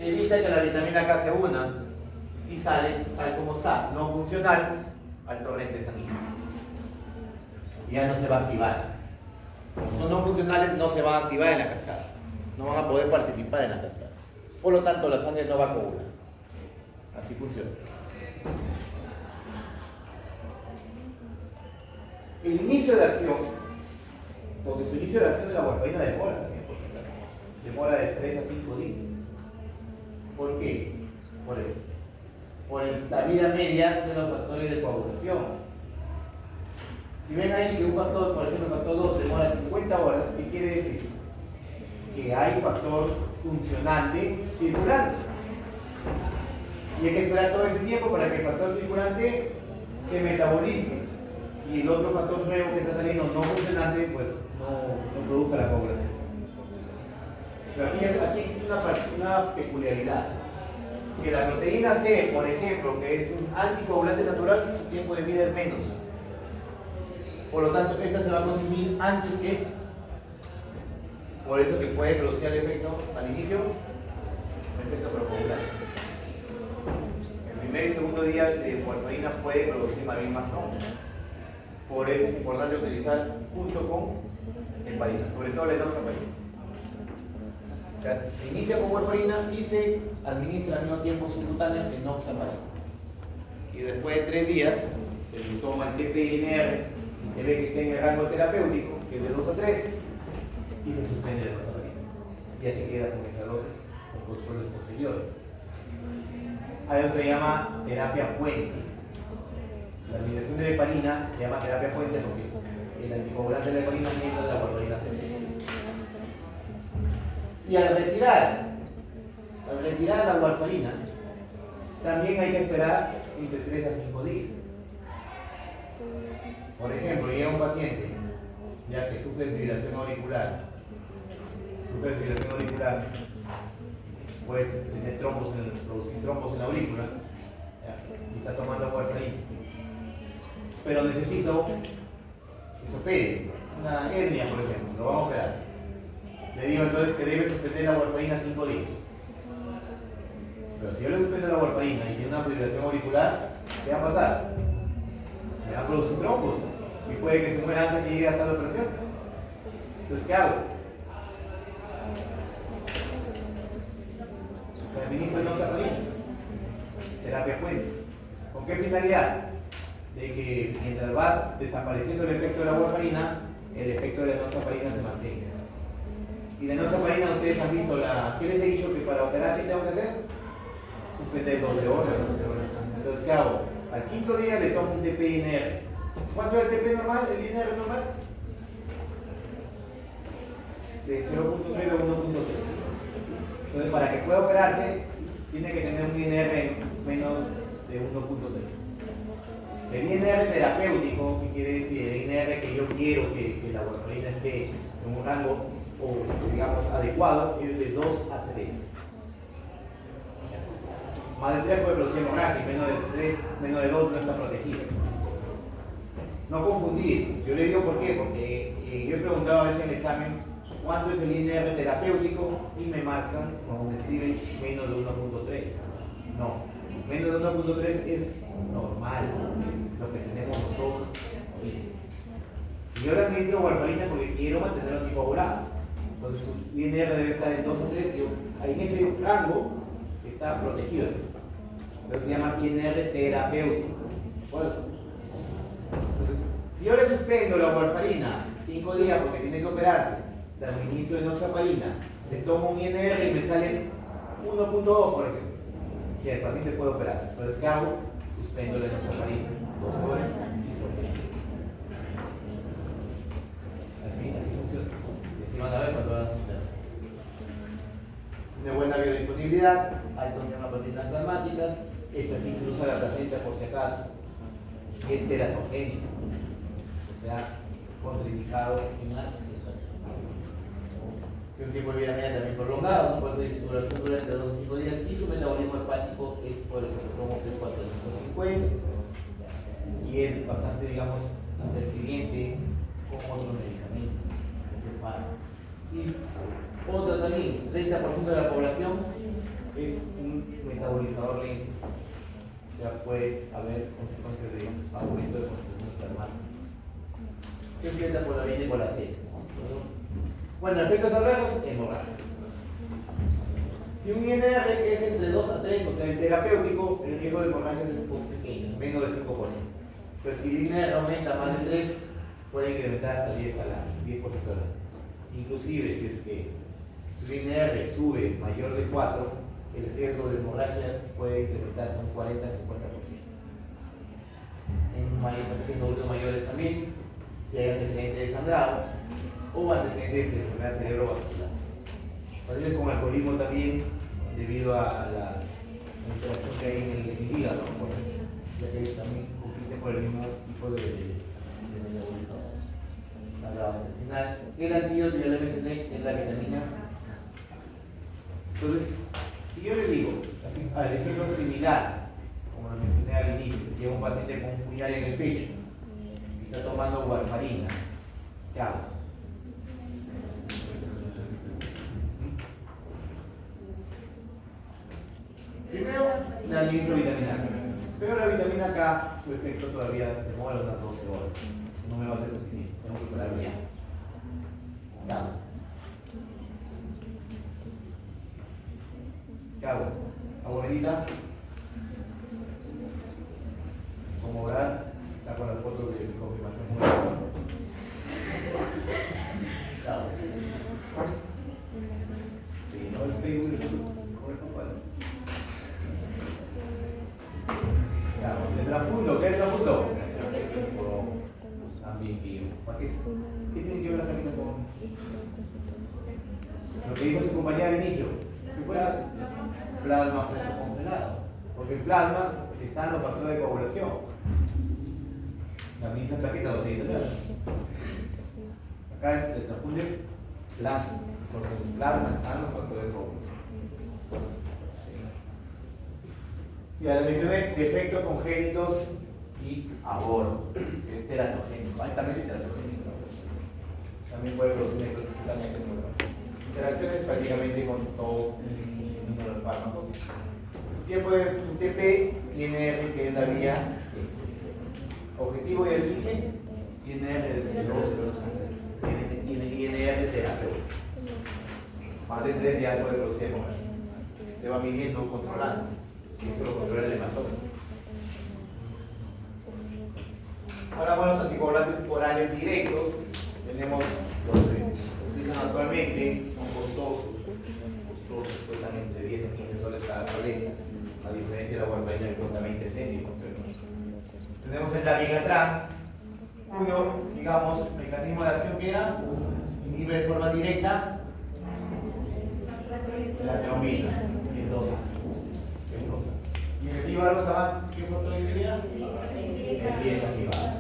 evita que la vitamina K se una y sale tal como está, no funcional, al torrente sanguíneo. Y ya no se va a activar. Como son no funcionales, no se van a activar en la cascada. No van a poder participar en la cascada. Por lo tanto, la sangre no va a coagular. Así funciona. El inicio de acción, porque su inicio de acción de la warfarina demora también, por supuesto. Demora de 3 a 5 días. ¿Por qué? Por eso. Por la vida media de los factores de coagulación. Si ven ahí que un factor, por ejemplo, el factor 2 demora 50 horas, ¿qué quiere decir? Que hay factor funcionante circulante. Y hay que esperar todo ese tiempo para que el factor circulante se metabolice y el otro factor nuevo que está saliendo no funcionante pues no produzca la coagulación. Pero aquí existe una peculiaridad, que la proteína C, por ejemplo, que es un anticoagulante natural, su tiempo de vida es menos. Por lo tanto, esta se va a consumir antes que esta. Por eso que puede producir el efecto al inicio, un efecto procoagulante. El primer y segundo día de warfarina puede producir más bien más tronco. Por eso es importante utilizar junto con heparina, sobre todo la enoxaparina. O sea, se inicia con warfarina y se administra al mismo tiempo subcutánea enoxaparina. Y después de 3 días se toma el TPNR y se ve que está en el rango terapéutico, que es de 2 a 3, y se suspende la enoxaparina. Ya se queda con esa dosis con controles posteriores. A eso se llama terapia puente. La administración de la heparina se llama terapia puente porque el anticoagulante de la heparina viene de la warfarina C. Y al retirar la warfarina, también hay que esperar entre 3 a 5 días. Por ejemplo, llega un paciente ya que sufre fibrilación auricular, puede tener producir trombos en la aurícula, y está tomando warfarina. Pero necesito que se opere una hernia, por ejemplo, lo vamos a operar. Le digo entonces que debe suspender la warfarina 5 días. Pero si yo le suspendo la warfarina y tiene una fibrilación auricular, ¿qué va a pasar? Me va a producir trombos y puede que se muera antes que llegue a sala de operación. Entonces, ¿qué hago? Administro enoxaparina, terapia puente. ¿Con qué finalidad? De que mientras va desapareciendo el efecto de la warfarina, el efecto de la enoxaparina se mantenga. Y la enoxaparina, ustedes han visto ¿qué les he dicho que para operar qué tengo que hacer? Suspender 12 horas. Entonces, ¿qué hago? Al quinto día le tomo un TPNR. ¿Cuánto es el TP normal? ¿El INR normal? De 0.9 a 1.3. Entonces, para que pueda operarse, tiene que tener un INR menos de 1.3. El INR terapéutico, que quiere decir el INR que yo quiero que la warfarina esté en un rango, o digamos, adecuado, es de 2 a 3. Más de 3 puede producir hemorragia, y menos de 2 no está protegido. No confundir, yo le digo por qué, porque yo he preguntado a veces en el examen cuánto es el INR terapéutico y me marcan, como me escriben, menos de 1.3. No, menos de 1.3 es normal, lo que tenemos nosotros. Si yo le administro warfarina porque quiero mantener anticoagulado, entonces su INR debe estar en 2 o 3, en ese rango está protegido. Pero se llama INR terapéutico. Bueno, entonces, si yo le suspendo la warfarina 5 días porque tiene que operarse, le administro enoxaparina, le tomo un INR y me sale 1.2, por ejemplo, y el paciente puede operarse. Entonces, ¿qué hago? Suspendo la enoxaparina 2 horas y se opera. Así funciona. Y así van a ver cuando van a suspender. Una buena biodisponibilidad, alto en proteínas plasmáticas, esta sí cruza la placenta por si acaso, es teratogénico, o sea, contraindicado en la gestación. Un tiempo de vida media también prolongado, puede ser duración durante 2 o 5 días y su metabolismo hepático es por el citocromo P450 y es bastante, digamos, interfiriente con otros medicamentos, otros fármacos. Y otra también, 30% de la población es un metabolizador lento. O sea, puede haber consecuencias de aumento de concentración plasmática. ¿Qué empieza por la orina y por las heces? Bueno, efectos adversos, hemorragia. Si un INR es entre 2 a 3, o sea, el terapéutico, el riesgo de hemorragia es muy pequeño, menos de 5%. Pero si el INR aumenta más de 3, puede incrementar hasta 10 al año, 10% al año. Inclusive, si es que su INR sube mayor de 4, el riesgo de hemorragia puede incrementar un 40-50%. En pacientes adultos mayores también, si hay antecedentes de sangrado o antecedentes de enfermedad cerebrovascular. Pacientes con alcoholismo también, debido a la interacción que hay en el hígado, ya que también compite por el mismo tipo de metabolizador. Sangrado intestinal. El antídoto, ya le mencioné, es la vitamina. Entonces, si yo le digo, así, al ejemplo similar, como lo mencioné al inicio, llega un paciente con un puñal en el pecho y está tomando warfarina, ¿qué hago? Primero, le administro vitamina K. Pero la vitamina K, su efecto todavía demora unas 12 horas. No me va a ser suficiente, tengo que operarlo ya. ¿Qué hago? ¿Qué hago? Hago medita. Como orar, saco las fotos de confirmación. ¿Qué hago? Sí, no el Facebook y el YouTube. El trasfondo, ¿qué es el trasfondo? También vivo. ¿Qué tiene que ver la cabeza con lo que dijo su compañera al inicio? ¿Qué fue? Plasma fresco congelado. Porque el plasma está en los factores de coagulación. La misma plaqueta lo se dice. Acá es el trasfondo es plasma, porque el plasma está en los factores de coagulación. Ya le mencioné defectos congénitos y aborto. Es teratogénico, altamente teratogénico. También puede producir necrotizamente muy rápido. Interacciones prácticamente con todo el número de fármacos. Tiempo de UTP, INR, que es la vía objetivo y origen, INR de 2, tiene INR terapéutico. Más de 3 ya puede producir hemorragia. Se va midiendo, controlando. Esto lo controla el hematoma. Ahora con los anticoagulantes orales directos, tenemos los que se utilizan actualmente, son costosos, cuestan entre 10 y 15 soles cada tableta, a diferencia de la warfarina que cuesta 20 céntimos. Tenemos el dabigatran, cuyo, digamos, mecanismo de acción que era, inhibe de forma directa la trombina, en 2 años. Y el Rivaroxaban, ¿qué fotodisponibilidad? Empieza activada.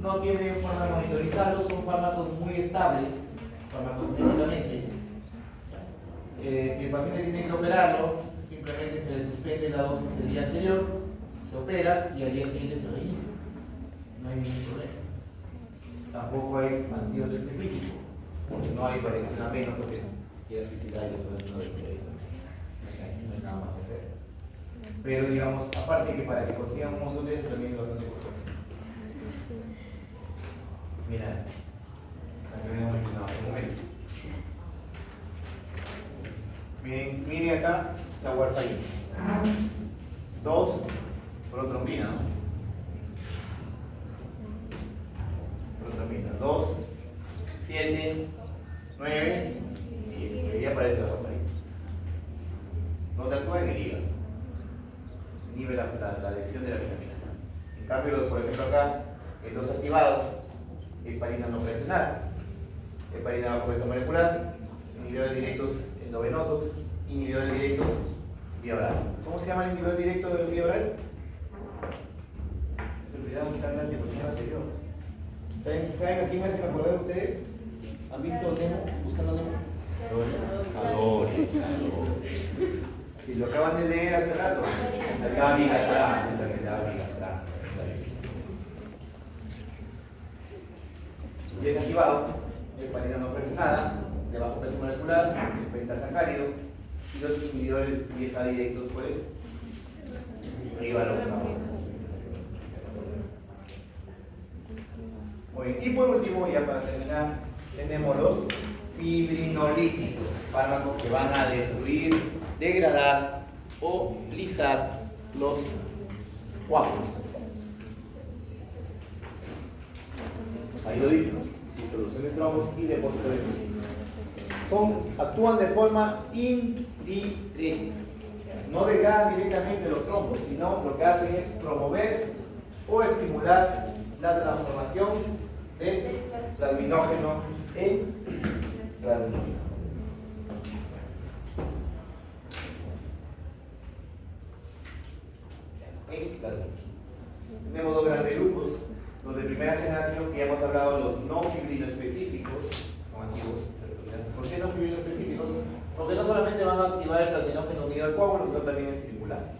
No tiene forma de monitorizarlos, son fármacos muy estables, fármacos médicamente. Si el paciente tiene que operarlo, simplemente se le suspende la dosis del día anterior, se opera y al día siguiente se reinicia. No hay ningún problema. tampoco hay antídoto específico, porque no hay variación a menos porque quiera suicidar y entonces no hay nada más que hacer. Pero digamos, aparte que para que consigan un montón de esto también es bastante costoso. Mira, aquí me hemos mencionado un mes. Miren acá la warfarina. 2 protrombina, ¿no? Protrombina. 2, 7, 9, 10. Ahí aparece la warfarina. Donde actúa en el hígado. Inhibe la adhesión de la vitamina. En cambio, por ejemplo acá, en los activados, heparina no presional, heparina bajo peso molecular, inhibidores directos endovenosos, inhibidores directos vía oral. ¿Cómo se llama el inhibidor directo de vía oral? Se olvidaron quitar la antihipertensión anterior. ¿Saben a quién me hacen acordar ustedes? ¿Han visto Nemo? ¿Buscando Nemo? Calores. Si lo acaban de leer hace rato. Gaby Gatrán. Y es activado, heparina no presionada, de bajo peso molecular, el pentasacárido, y los inhibidores 10A directos, ¿cuál es? Rivaroxaban. Muy bien, y por último, ya para terminar, tenemos los fibrinolíticos, fármacos que van a destruir, degradar o lisar los coágulos. Ahí lo dice, disolución de trombos y depósito de fibra. Actúan de forma indirecta. No degradan directamente los trombos, sino lo que hacen es promover o estimular la transformación del plasminógeno en plasmina. Tenemos dos grandes grupos. Los de primera generación, que ya hemos hablado, los no fibrinoespecíficos, son antiguos. ¿Por qué no fibrinoespecíficos? Porque no solamente van a activar el plasminógeno unido al coágulo, sino también estimular.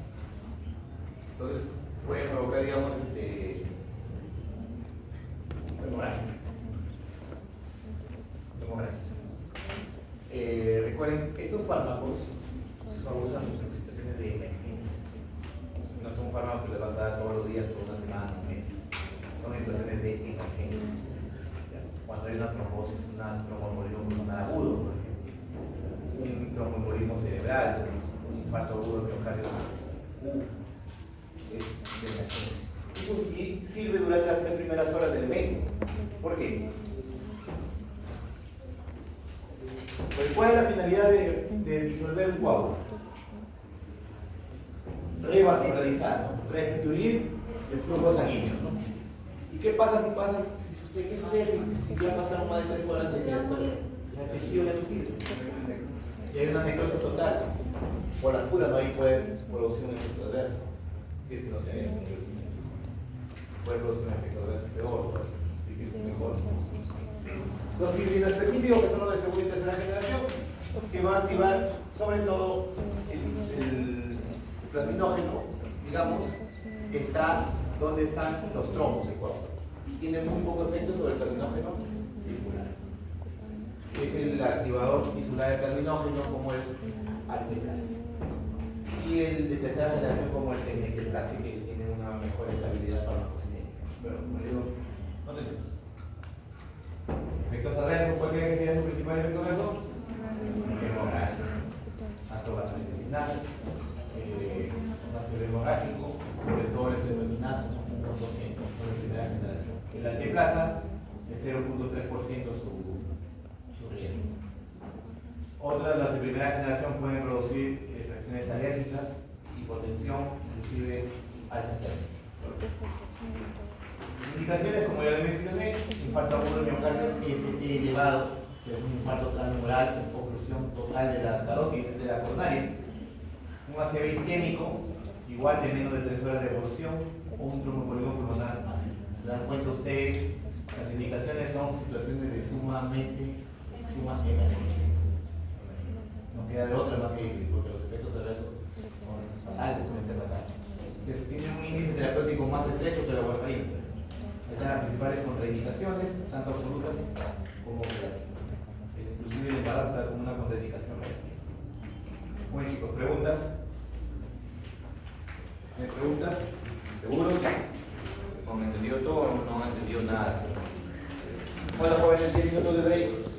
Entonces, pueden provocar, digamos, hemorragias. Recuerden, estos fármacos se usan en situaciones de emergencia. No son fármacos que les vas a dar todos los días, por una semana, un mes. Son situaciones de emergencia. Cuando hay una trombosis, un tromboembolismo pulmonar agudo, por ejemplo, un tromboembolismo cerebral, un infarto agudo del miocardio, es de emergencia. Y sirve durante las 3 primeras horas del evento. ¿Por qué? Pues, ¿cuál es la finalidad de disolver un coágulo? Revascularizar, ¿no? Restituir el flujo sanguíneo, ¿no? ¿Y qué pasa qué sucede si ya pasaron más de 3 horas desde el tejido ya no sirve? Y hay una necrosis total. Por las puras no hay puede producir un efecto adverso. Si es que no se ve, puede producir un efecto adverso peor, mejor. Los fibrinoespecíficos, que son los de segunda y tercera generación, que van a activar sobre todo el plasminógeno, digamos, que está donde están los trombos de coágulo. Y tiene muy poco efecto sobre el plasminógeno circular. Es el activador tisular del plasminógeno como el alteplase. Y el de tercera generación como el tenecteplase, que tiene una mejor estabilidad farmacocinética. Pero, como digo, no tenemos. Efectos adversos, ¿cuál creen que sería su principal efecto adverso? Hemorragia. Acto gastrointestinal, ácido hemorrágico, sobre todo el hemorragia, un 1% de primera generación. El alteplasa es 0.3% su riesgo. Otras, las de primera generación, pueden producir reacciones alérgicas, hipotensión, inclusive alza térmica. Indicaciones, como ya les mencioné, infarto agudo del miocardio ST elevado, que es un infarto transmural con oclusión total de la carótida, de la coronaria, un ACV isquémico, igual de menos de 3 horas de evolución, o un tromboembolismo pulmonar masivo. Se dan cuenta ustedes, las indicaciones son situaciones de suma emergencia. No queda de otra más que porque los efectos adversos son fatales, pueden ser fatales. Entonces, tienen un índice terapéutico más estrecho que la warfarina. Está las principales contraindicaciones, tanto absolutas como relativas. Inclusive el embarazo está como una contraindicación relativa. Muy bien, chicos, ¿preguntas? ¿Hay preguntas? ¿Seguros? ¿No han entendido todo o no han entendido nada? Bueno, jóvenes, 10 minutos de break.